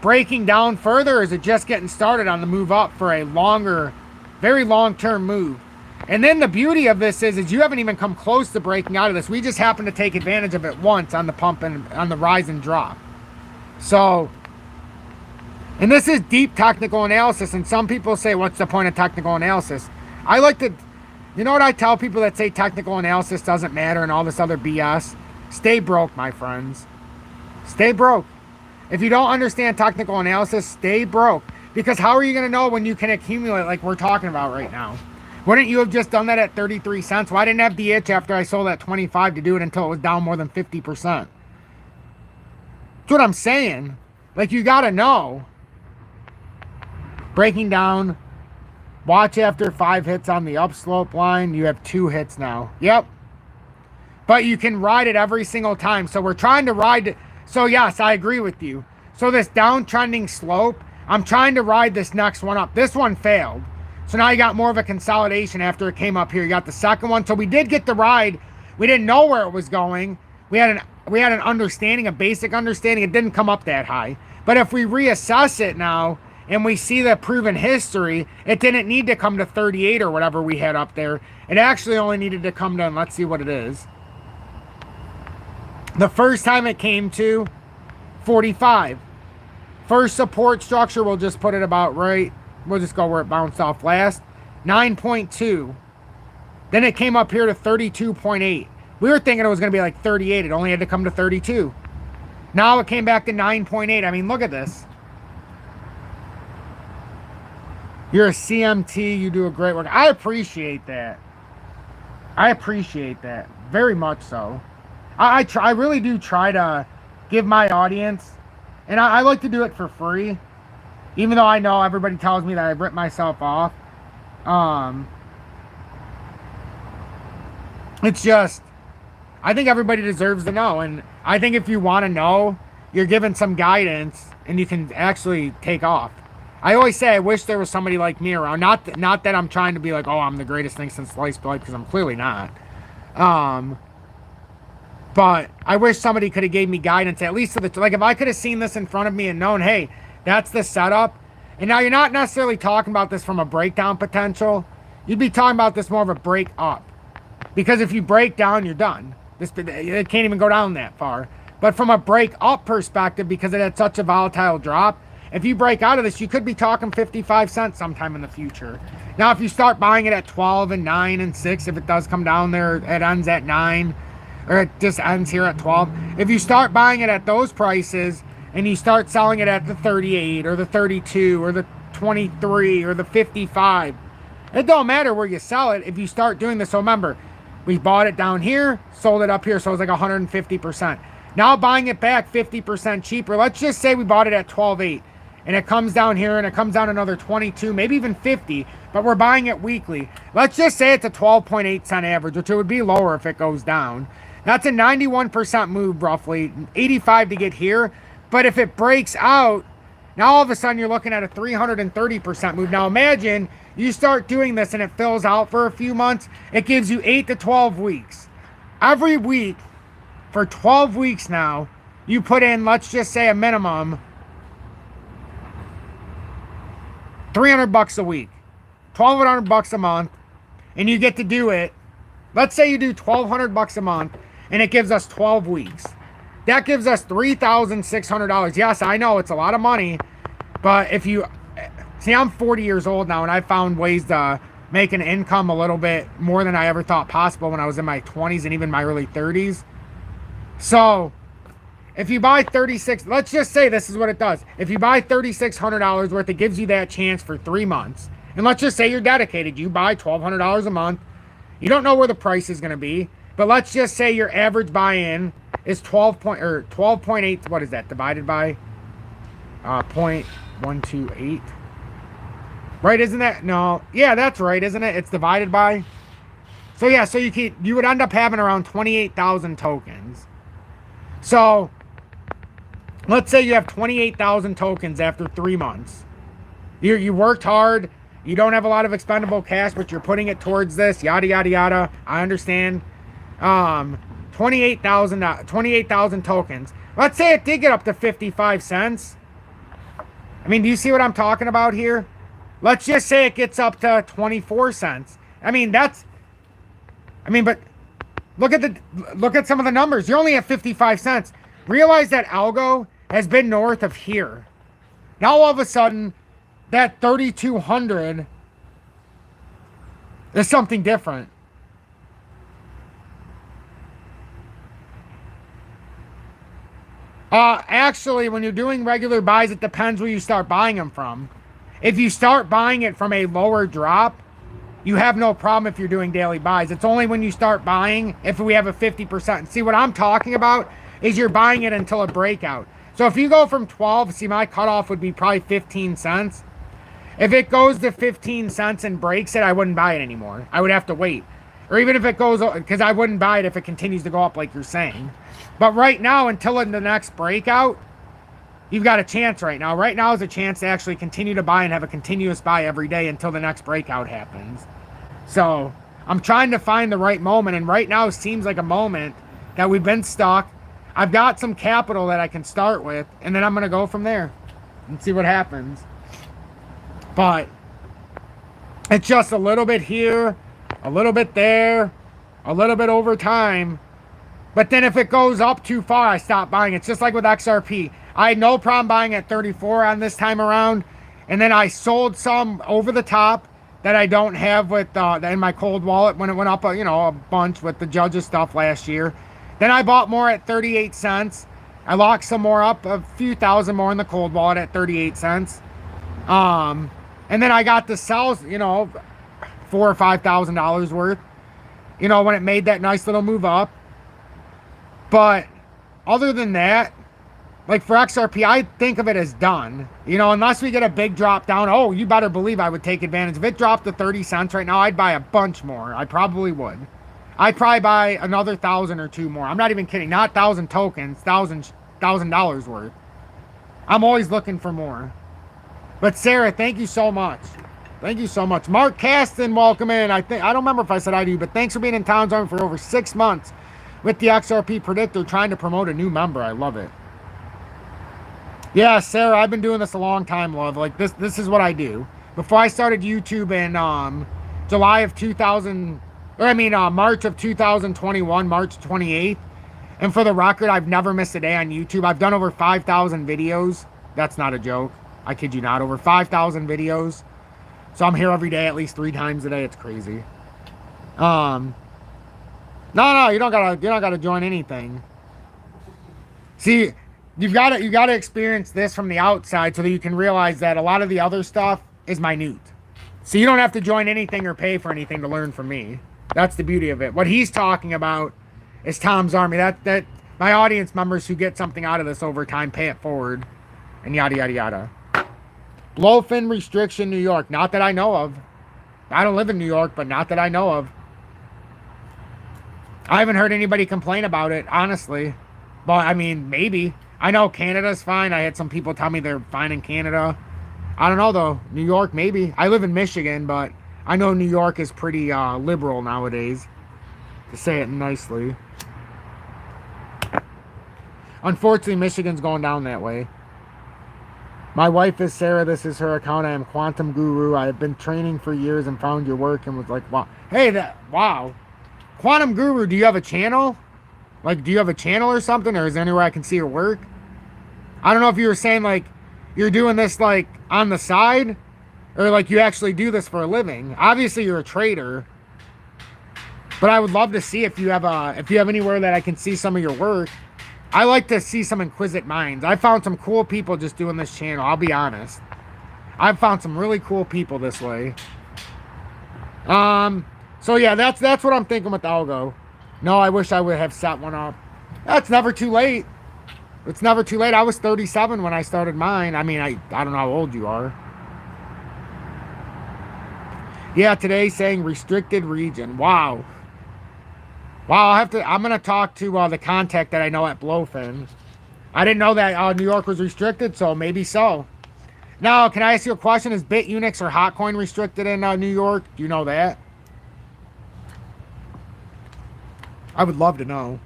breaking down further, or is it just getting started on the move up for a longer, very long-term move? And then the beauty of this is you haven't even come close to breaking out of this. We just happened to take advantage of it once on the pump and on the rise and drop. So, and this is deep technical analysis, and some people say, what's the point of technical analysis? I like to, you know what I tell people that say technical analysis doesn't matter and all this other BS? Stay broke, my friends. Stay broke. If you don't understand technical analysis, stay broke. Because how are you going to know when you can accumulate like we're talking about right now? Wouldn't you have just done that at 33 cents? Why didn't I have the itch after I sold at 25 to do it until it was down more than 50%? That's what I'm saying. Like, you got to know. Breaking down. Watch after 5 hits on the upslope line. You have 2 hits now. Yep. but you can ride it every single time. So we're trying to ride it. So yes, I agree with you. So this downtrending slope, I'm trying to ride this next one up. This one failed. So now you got more of a consolidation after it came up here. You got the second one. So we did get the ride. We didn't know where it was going. We had an understanding, a basic understanding. It didn't come up that high. But if we reassess it now and we see the proven history, it didn't need to come to 38 or whatever we had up there. It actually only needed to come down. Let's see what it is. The first time it came to 45. First support structure, we'll just put it about right. We'll just go where it bounced off last. 9.2. Then it came up here to 32.8. We were thinking it was going to be like 38. It only had to come to 32. Now it came back to 9.8. I mean, look at this. You're a CMT. You do a great work. I appreciate that. I appreciate that. Very much so. I really do try to give my audience, and I like to do it for free, even though I know everybody tells me that I've ripped myself off. It's just, I think everybody deserves to know, and I think if you want to know, you're given some guidance, and you can actually take off. I always say I wish there was somebody like me around. Not that I'm trying to be like, oh, I'm the greatest thing since sliced bread, because I'm clearly not. But I wish somebody could have gave me guidance, at least to the, like if I could have seen this in front of me and known, hey, that's the setup. And now you're not necessarily talking about this from a breakdown potential. You'd be talking about this more of a break up. Because if you break down, you're done. It can't even go down that far. But from a break up perspective, because it had such a volatile drop, if you break out of this, you could be talking 55 cents sometime in the future. Now, if you start buying it at 12 and 9 and 6, if it does come down there, it ends at 9. Or it just ends here at 12. If you start buying it at those prices and you start selling it at the 38 or the 32 or the 23 or the 55, it don't matter where you sell it if you start doing this. So remember, we bought it down here, sold it up here, so it was like 150%. Now buying it back 50% cheaper. Let's just say we bought it at 12.8 and it comes down here and it comes down another 22, maybe even 50, but we're buying it weekly. Let's just say it's a 12.8 cent average, which it would be lower if it goes down. That's a 91% move, roughly 85 to get here. But if it breaks out, now all of a sudden you're looking at a 330% move. Now imagine you start doing this and it fills out for a few months. It gives you 8 to 12 weeks. Every week for 12 weeks now, you put in, let's just say a minimum, $300 a week, $1,200 a month, and you get to do it. Let's say you do $1,200 a month. And it gives us 12 weeks. That gives us $3,600. Yes, I know it's a lot of money, but if you see, I'm 40 years old now, and I found ways to make an income a little bit more than I ever thought possible when I was in my 20s and even my early 30s. So if you buy 36, let's just say this is what it does. If you buy $3,600 worth, it gives you that chance for 3 months. And let's just say you're dedicated. You buy $1,200 a month. You don't know where the price is going to be. But let's just say your average buy-in is 12.8. What is that divided by 0.128? Right? Isn't that? No. Yeah, that's right, isn't it? It's divided by. So yeah. So you would end up having around 28,000 tokens. So let's say you have 28,000 tokens after 3 months. You worked hard. You don't have a lot of expendable cash, but you're putting it towards this. Yada yada yada. I understand. 28,000 tokens. Let's say it did get up to 55 cents. I mean, do you see what I'm talking about here? Let's just say it gets up to 24 cents. I mean, but look at some of the numbers. You're only at 55 cents. Realize that algo has been north of here. Now all of a sudden, that 3,200 is something different. Actually, when you're doing regular buys, it depends where you start buying them from. If you start buying it from a lower drop, you have no problem if you're doing daily buys. It's only when you start buying, if we have a 50%. See, what I'm talking about is you're buying it until a breakout. So if you go from 12, see, my cutoff would be probably 15 cents. If it goes to 15 cents and breaks it, I wouldn't buy it anymore. I would have to wait. Or even if it goes, because I wouldn't buy it if it continues to go up like you're saying. But right now, until in the next breakout, you've got a chance right now. Right now is a chance to actually continue to buy and have a continuous buy every day until the next breakout happens. So I'm trying to find the right moment, and right now seems like a moment that we've been stuck. I've got some capital that I can start with, and then I'm going to go from there and see what happens. But it's just a little bit here, a little bit there, a little bit over time. But then if it goes up too far, I stop buying. It's just like with XRP. I had no problem buying at 34 on this time around. And then I sold some over the top that I don't have with in my cold wallet when it went up, a bunch with the judges stuff last year. Then I bought more at 38 cents. I locked some more up, a few thousand more in the cold wallet at 38 cents. And then I got the sells, $4,000 or $5,000 worth, when it made that nice little move up. But other than that, like for XRP, I think of it as done. Unless we get a big drop down, oh, you better believe I would take advantage. If it dropped to 30 cents right now, I'd buy a bunch more. I probably would. I'd probably buy another 1,000 or 2 more. I'm not even kidding. Not 1,000 tokens, $1,000 worth. I'm always looking for more. But Sarah, thank you so much. Thank you so much. Mark Caston, welcome in. I don't remember if I said I do, but thanks for being in Town Zone for over 6 months with the XRP Predictor, trying to promote a new member. I love it. Yeah, Sarah, I've been doing this a long time, love. Like this is what I do. Before I started YouTube in March of 2021, March 28th. And for the record, I've never missed a day on YouTube. I've done over 5,000 videos. That's not a joke. I kid you not. Over 5,000 videos. So I'm here every day, at least 3 times a day. It's crazy. No, you don't gotta join anything. See, you gotta experience this from the outside so that you can realize that a lot of the other stuff is minute. So you don't have to join anything or pay for anything to learn from me. That's the beauty of it. What he's talking about is Tom's Army. That my audience members who get something out of this over time pay it forward, and yada yada yada. BLOFIN restriction, New York. Not that I know of. I don't live in New York, but not that I know of. I haven't heard anybody complain about it, honestly. But I mean, maybe. I know Canada's fine. I had some people tell me they're fine in Canada. I don't know though. New York, maybe. I live in Michigan, but I know New York is pretty liberal nowadays, to say it nicely. Unfortunately, Michigan's going down that way. My wife is Sarah. This is her account. I am Quantum Guru. I have been training for years and found your work and was like, wow. Hey, wow. Quantum Guru, do you have a channel? Like, do you have a channel or something? Or is there anywhere I can see your work? I don't know if you were saying, like, you're doing this, like, on the side. Or, like, you actually do this for a living. Obviously, you're a trader. But I would love to see if you have anywhere that I can see some of your work. I like to see some inquisitive minds. I found some cool people just doing this channel. I'll be honest. I've found some really cool people this way. So yeah, that's what I'm thinking with the algo. No, I wish I would have set one up. That's never too late. It's never too late. I was 37 when I started mine. I mean, I don't know how old you are. Yeah, today saying restricted region. Wow. Wow, I'm going to talk to the contact that I know at BLOFIN. I didn't know that New York was restricted, so maybe so. Now, can I ask you a question? Is BITUNIX or HOTCOIN restricted in New York? Do you know that? I would love to know.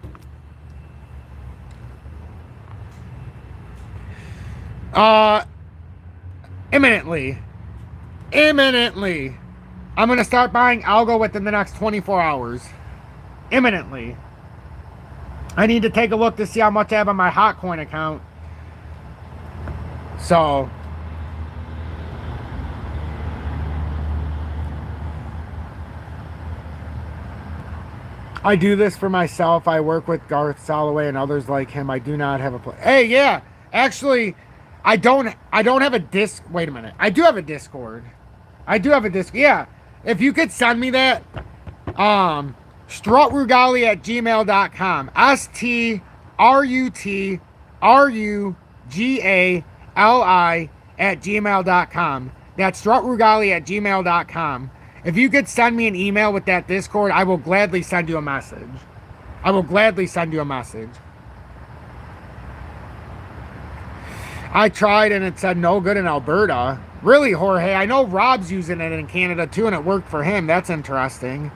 Imminently. I'm going to start buying algo within the next 24 hours. Imminently. I need to take a look to see how much I have on my HOTCOIN account. So I do this for myself. I work with Garth Soloway and others like him. I do not have a Hey, yeah. Actually, I don't have a disc. Wait a minute. I do have a Discord. Yeah. If you could send me that, strutrugali@gmail.com. STRUTRUGALI@gmail.com. That's strutrugali@gmail.com. If you could send me an email with that Discord, I will gladly send you a message. I will gladly send you a message. I tried and it said no good in Alberta. Really, Jorge? I know Rob's using it in Canada too, and it worked for him. That's interesting.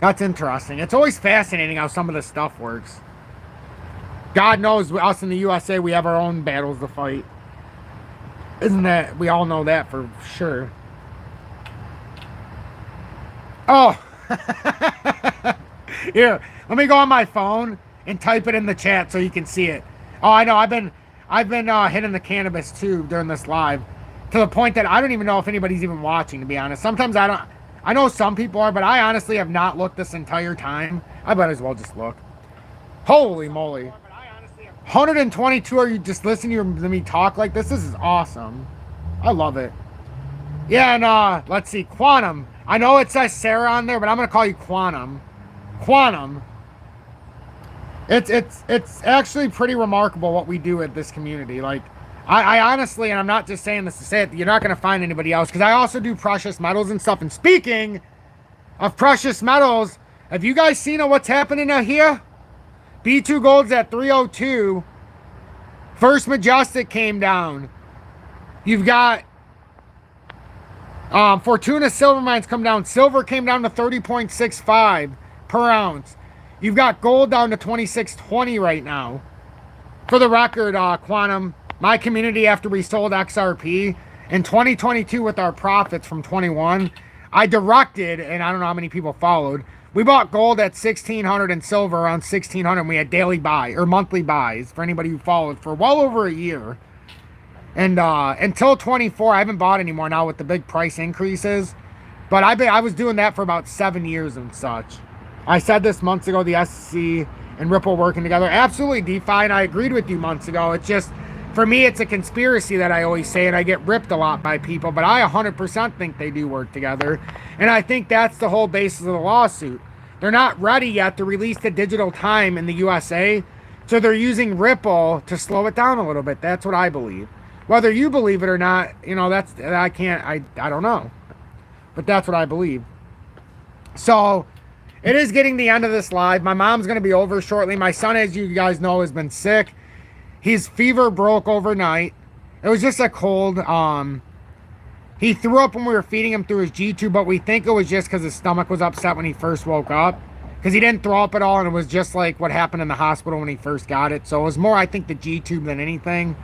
That's interesting. It's always fascinating how some of this stuff works. God knows us in the USA, we have our own battles to fight. Isn't that? We all know that for sure. Oh. Here, let me go on my phone and type it in the chat so you can see it. Oh, I know. I've been hitting the cannabis too during this live, to the point that I don't even know if anybody's even watching, to be honest. Sometimes I don't. I know some people are, but I honestly have not looked this entire time. I might as well just look. Holy moly. 122 are you just listening to me talk like this? This is awesome. I love it. Yeah, and let's see. Quantum. I know it says Sarah on there, but I'm going to call you Quantum. Quantum. It's actually pretty remarkable what we do at this community. Like, I honestly, and I'm not just saying this to say it, you're not going to find anybody else, because I also do precious metals and stuff. And speaking of precious metals, have you guys seen what's happening out here? B2 Gold's at 302. First Majestic came down. You've got Fortuna Silver Mines come down. Silver came down to 30.65 per ounce. You've got gold down to 26.20 right now. For the record, Quantum, my community, after we sold XRP in 2022 with our profits from 21, I directed, and I don't know how many people followed, we bought gold at 1,600 and silver around 1,600. We had daily buy or monthly buys for anybody who followed for well over a year. And until 24, I haven't bought anymore now with the big price increases. But I was doing that for about 7 years and such. I said this months ago, the SEC and Ripple working together. Absolutely DeFi, and I agreed with you months ago. It's just, for me, it's a conspiracy that I always say, and I get ripped a lot by people. But I 100% think they do work together. And I think that's the whole basis of the lawsuit. They're not ready yet to release the digital time in the USA. So they're using Ripple to slow it down a little bit. That's what I believe. Whether you believe it or not, you know, I don't know. But that's what I believe. So it is getting the end of this live. My mom's going to be over shortly. My son, as you guys know, has been sick. His fever broke overnight. It was just a cold. He threw up when we were feeding him through his G-tube, but we think it was just because his stomach was upset when he first woke up. Because he didn't throw up at all, and it was just like what happened in the hospital when he first got it. So it was more, I think, the G-tube than anything.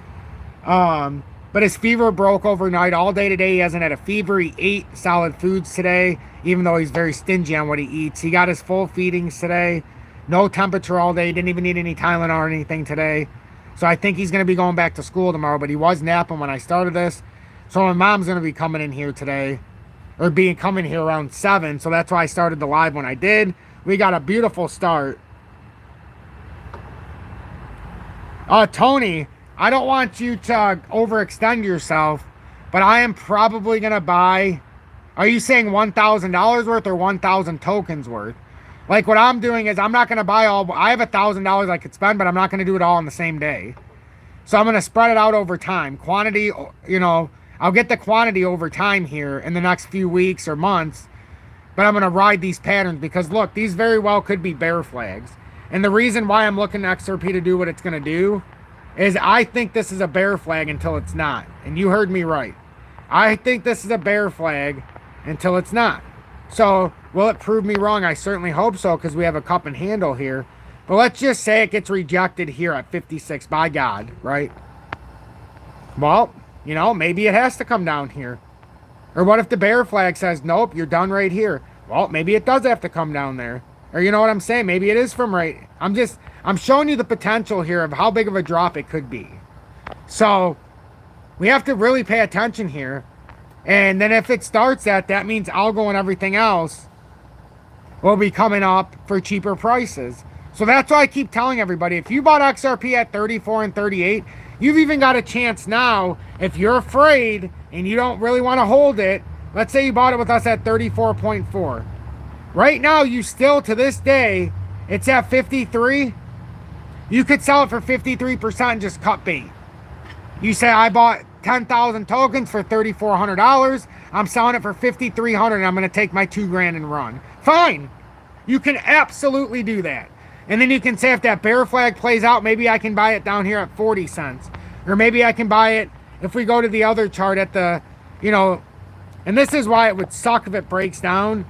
But his fever broke overnight. All day today, he hasn't had a fever. He ate solid foods today, even though he's very stingy on what he eats. He got his full feedings today. No temperature all day. Didn't even need any Tylenol or anything today. So I think he's going to be going back to school tomorrow, but he was napping when I started this. So my mom's going to be coming in here today, or coming here around 7. So that's why I started the live when I did. We got a beautiful start. Tony, I don't want you to overextend yourself, but I am probably going to buy, are you saying $1,000 worth or 1,000 tokens worth? Like, what I'm doing is I'm not going to buy all, I have $1,000 I could spend, but I'm not going to do it all in the same day. So I'm going to spread it out over time. Quantity, you know, I'll get the quantity over time here in the next few weeks or months, but I'm going to ride these patterns because, look, these very well could be bear flags. And the reason why I'm looking at XRP to do what it's going to do is I think this is a bear flag until it's not. And you heard me right. I think this is a bear flag until it's not. So, will it prove me wrong? I certainly hope so, because we have a cup and handle here. But let's just say it gets rejected here at 56 by God, right? Well, you know, maybe it has to come down here. Or what if the bear flag says, nope, you're done right here? Well, maybe it does have to come down there. Or you know what I'm saying? Maybe it is from right. I'm showing you the potential here of how big of a drop it could be. So we have to really pay attention here. And then if it starts that means algo and everything else will be coming up for cheaper prices. So that's why I keep telling everybody, if you bought XRP at 34 and 38, you've even got a chance now. If you're afraid and you don't really want to hold it, let's say you bought it with us at 34.4. Right now, you still, to this day, it's at 53. You could sell it for 53% and just cut bait. You say, I bought 10,000 tokens for $3,400. I'm selling it for $5,300 and I'm going to take my $2,000 and run. Fine. You can absolutely do that. And then you can say if that bear flag plays out, maybe I can buy it down here at 40 cents. Or maybe I can buy it if we go to the other chart at the, you know, and this is why it would suck if it breaks down.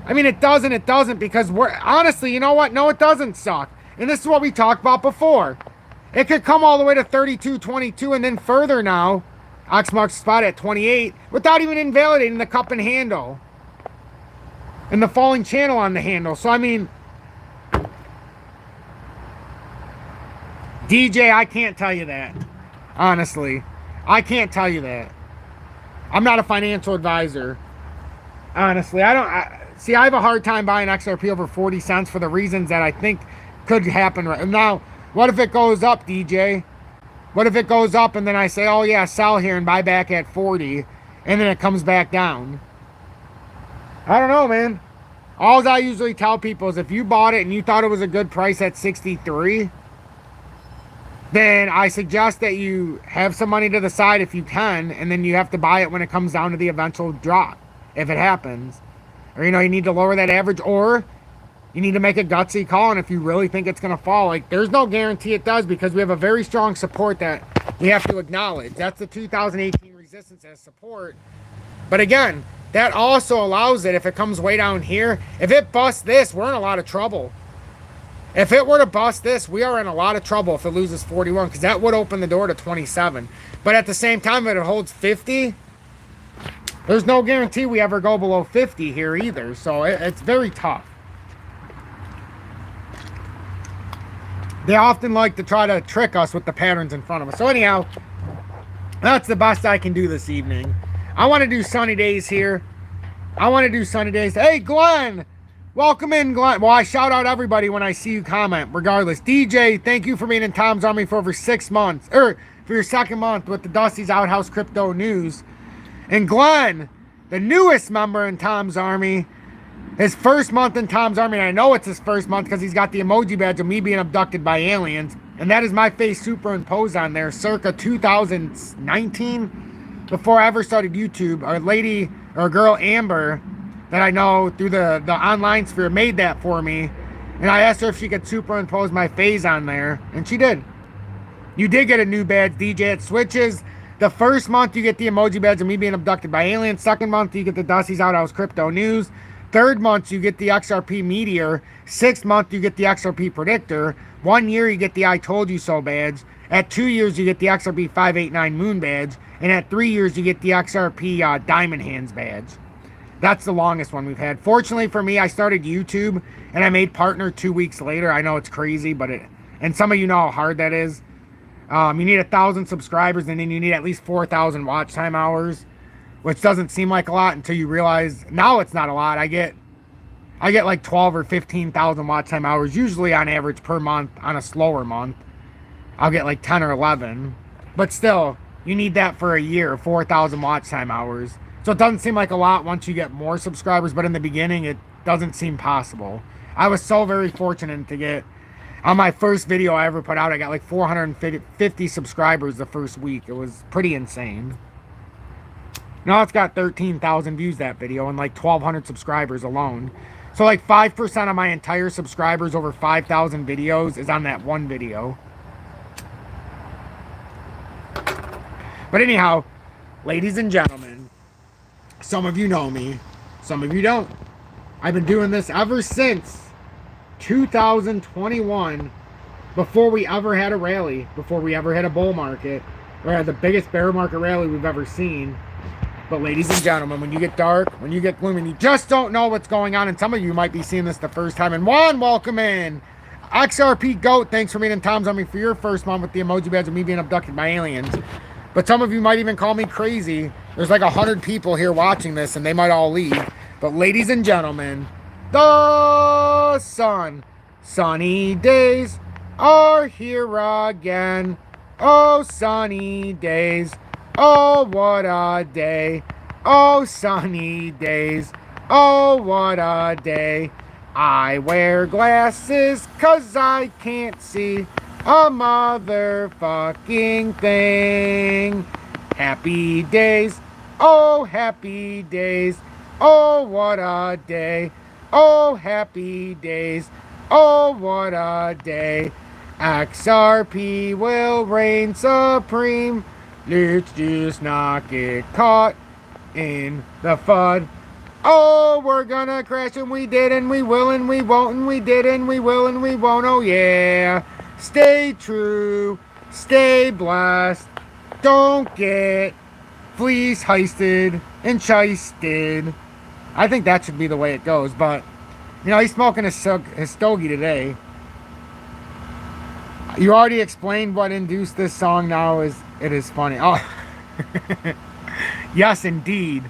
I mean, it doesn't because we're, honestly, you know what? No, it doesn't suck. And this is what we talked about before. It could come all the way to 32.22 and then further now. Ox marks the spot at 28 without even invalidating the cup and handle. And the falling channel on the handle. So, I mean, DJ, I can't tell you that. Honestly. I can't tell you that. I'm not a financial advisor. Honestly, I have a hard time buying XRP over 40 cents for the reasons that I think could happen right now. What if it goes up, DJ? What if it goes up and then I say, oh yeah, sell here and buy back at 40 and then it comes back down? I don't know, man. All I usually tell people is if you bought it and you thought it was a good price at 63, then I suggest that you have some money to the side if you can, and then you have to buy it when it comes down to the eventual drop, if it happens. Or, you know, you need to lower that average, or you need to make a gutsy call, and if you really think it's going to fall, like, there's no guarantee it does, because we have a very strong support that we have to acknowledge. That's the 2018 resistance as support. But again, that also allows it, if it comes way down here, if it busts this, we're in a lot of trouble. If it were to bust this, we are in a lot of trouble if it loses 41, because that would open the door to 27. But at the same time, if it holds 50, there's no guarantee we ever go below 50 here either. So it's very tough. They often like to try to trick us with the patterns in front of us. So anyhow, that's the best I can do this evening. I want to do sunny days here. I want to do sunny days. Hey, Glenn! Welcome in, Glenn. Well, I shout out everybody when I see you comment, regardless. DJ, thank you for being in Tom's Army for over 6 months. Or for your second month with the Dusty's Outhouse Crypto News. And Glenn, the newest member in Tom's Army, his first month in Tom's Army, and I know it's his first month because he's got the emoji badge of me being abducted by aliens. And that is my face superimposed on there circa 2019, before I ever started YouTube. A lady, or a girl, Amber, that I know through the online sphere made that for me. And I asked her if she could superimpose my face on there. And she did. You did get a new badge, DJ. It switches. The first month you get the emoji badge of me being abducted by aliens. Second month you get the Dusty's Outhouse Crypto News. Third month you get the XRP Meteor. 6th month you get the XRP Predictor. 1 year you get the I Told You So badge. At 2 years you get the XRP 589 Moon badge. And at 3 years you get the XRP Diamond Hands badge. That's the longest one we've had. Fortunately for me, I started YouTube and I made partner 2 weeks later. I know it's crazy, but and some of you know how hard that is. You need 1,000 subscribers and then you need at least 4,000 watch time hours, which doesn't seem like a lot until you realize now it's not a lot. I get like 12 or 15,000 watch time hours, usually on average per month. On a slower month, I'll get like 10 or 11, but still, you need that for a year, 4,000 watch time hours. So it doesn't seem like a lot once you get more subscribers, but in the beginning, it doesn't seem possible. I was so very fortunate to get, on my first video I ever put out, I got like 450 subscribers the first week. It was pretty insane. Now it's got 13,000 views, that video, and like 1,200 subscribers alone. So like 5% of my entire subscribers over 5,000 videos is on that one video. But anyhow, ladies and gentlemen, some of you know me, some of you don't. I've been doing this ever since 2021, before we ever had a rally, before we ever had a bull market, or had the biggest bear market rally we've ever seen. But ladies and gentlemen, when you get dark, when you get gloomy, you just don't know what's going on, and some of you might be seeing this the first time. And Juan, welcome in. XRP Goat, thanks for being in Tom's Army for your first month with the emoji badge of me being abducted by aliens. But some of you might even call me crazy. There's like 100 people here watching this, and they might all leave. But ladies and gentlemen, the sunny days are here again. Oh, sunny days. Oh, what a day. Oh, sunny days. Oh, what a day. I wear glasses 'cause I can't see a motherfucking thing. happy days. Oh, happy days. Oh, what a day. Oh, happy days. Oh, what a day. XRP will reign supreme. Let's just not get caught in the FUD. Oh, we're gonna crash and we did and we will and we won't and we did and we will and we won't. Oh yeah. Stay true. Stay blessed. Don't get fleece heisted and shysted. I think that should be the way it goes, but you know, he's smoking his stogie today. You already explained what induced this song. Now it is funny. Oh, yes, indeed.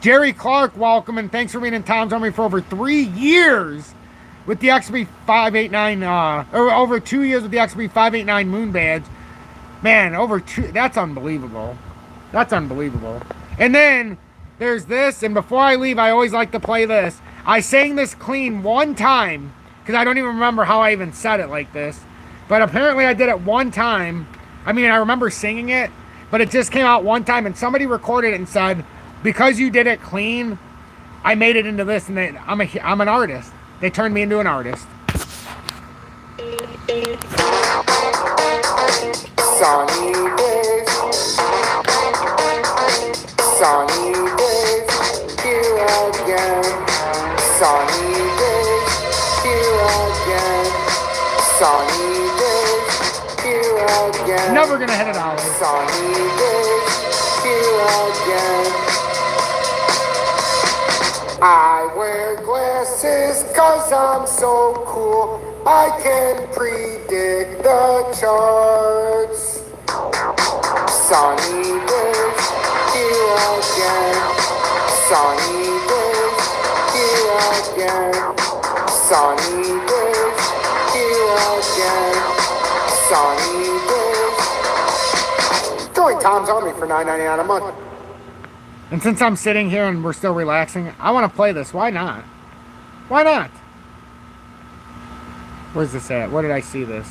Jerry Clark, welcome, and thanks for being in Tom's Army for over 3 years with the XRP 589, or over 2 years with the XRP 589 Moon Badge. Man, over 2, that's unbelievable. That's unbelievable. And then there's this, and before I leave, I always like to play this. I sang this clean one time, because I don't even remember how I even said it like this. But apparently I did it one time. I mean, I remember singing it, but it just came out one time, and somebody recorded it and said, because you did it clean, I made it into this, and I'm an artist. They turned me into an artist. Sunny days, here again. Sunny days, here again. Sunny days, here again. Never gonna hit it out. Sunny days, here again. I wear glasses 'cause I'm so cool. I can predict the charts. Sunny days, here again. Sunny days, here again. Sunny days, here again. Sunny days. Join Tom's Army for $9.99 a month. And since I'm sitting here and we're still relaxing, I want to play this. Why not? Why not? Where's this at? Where did I see this?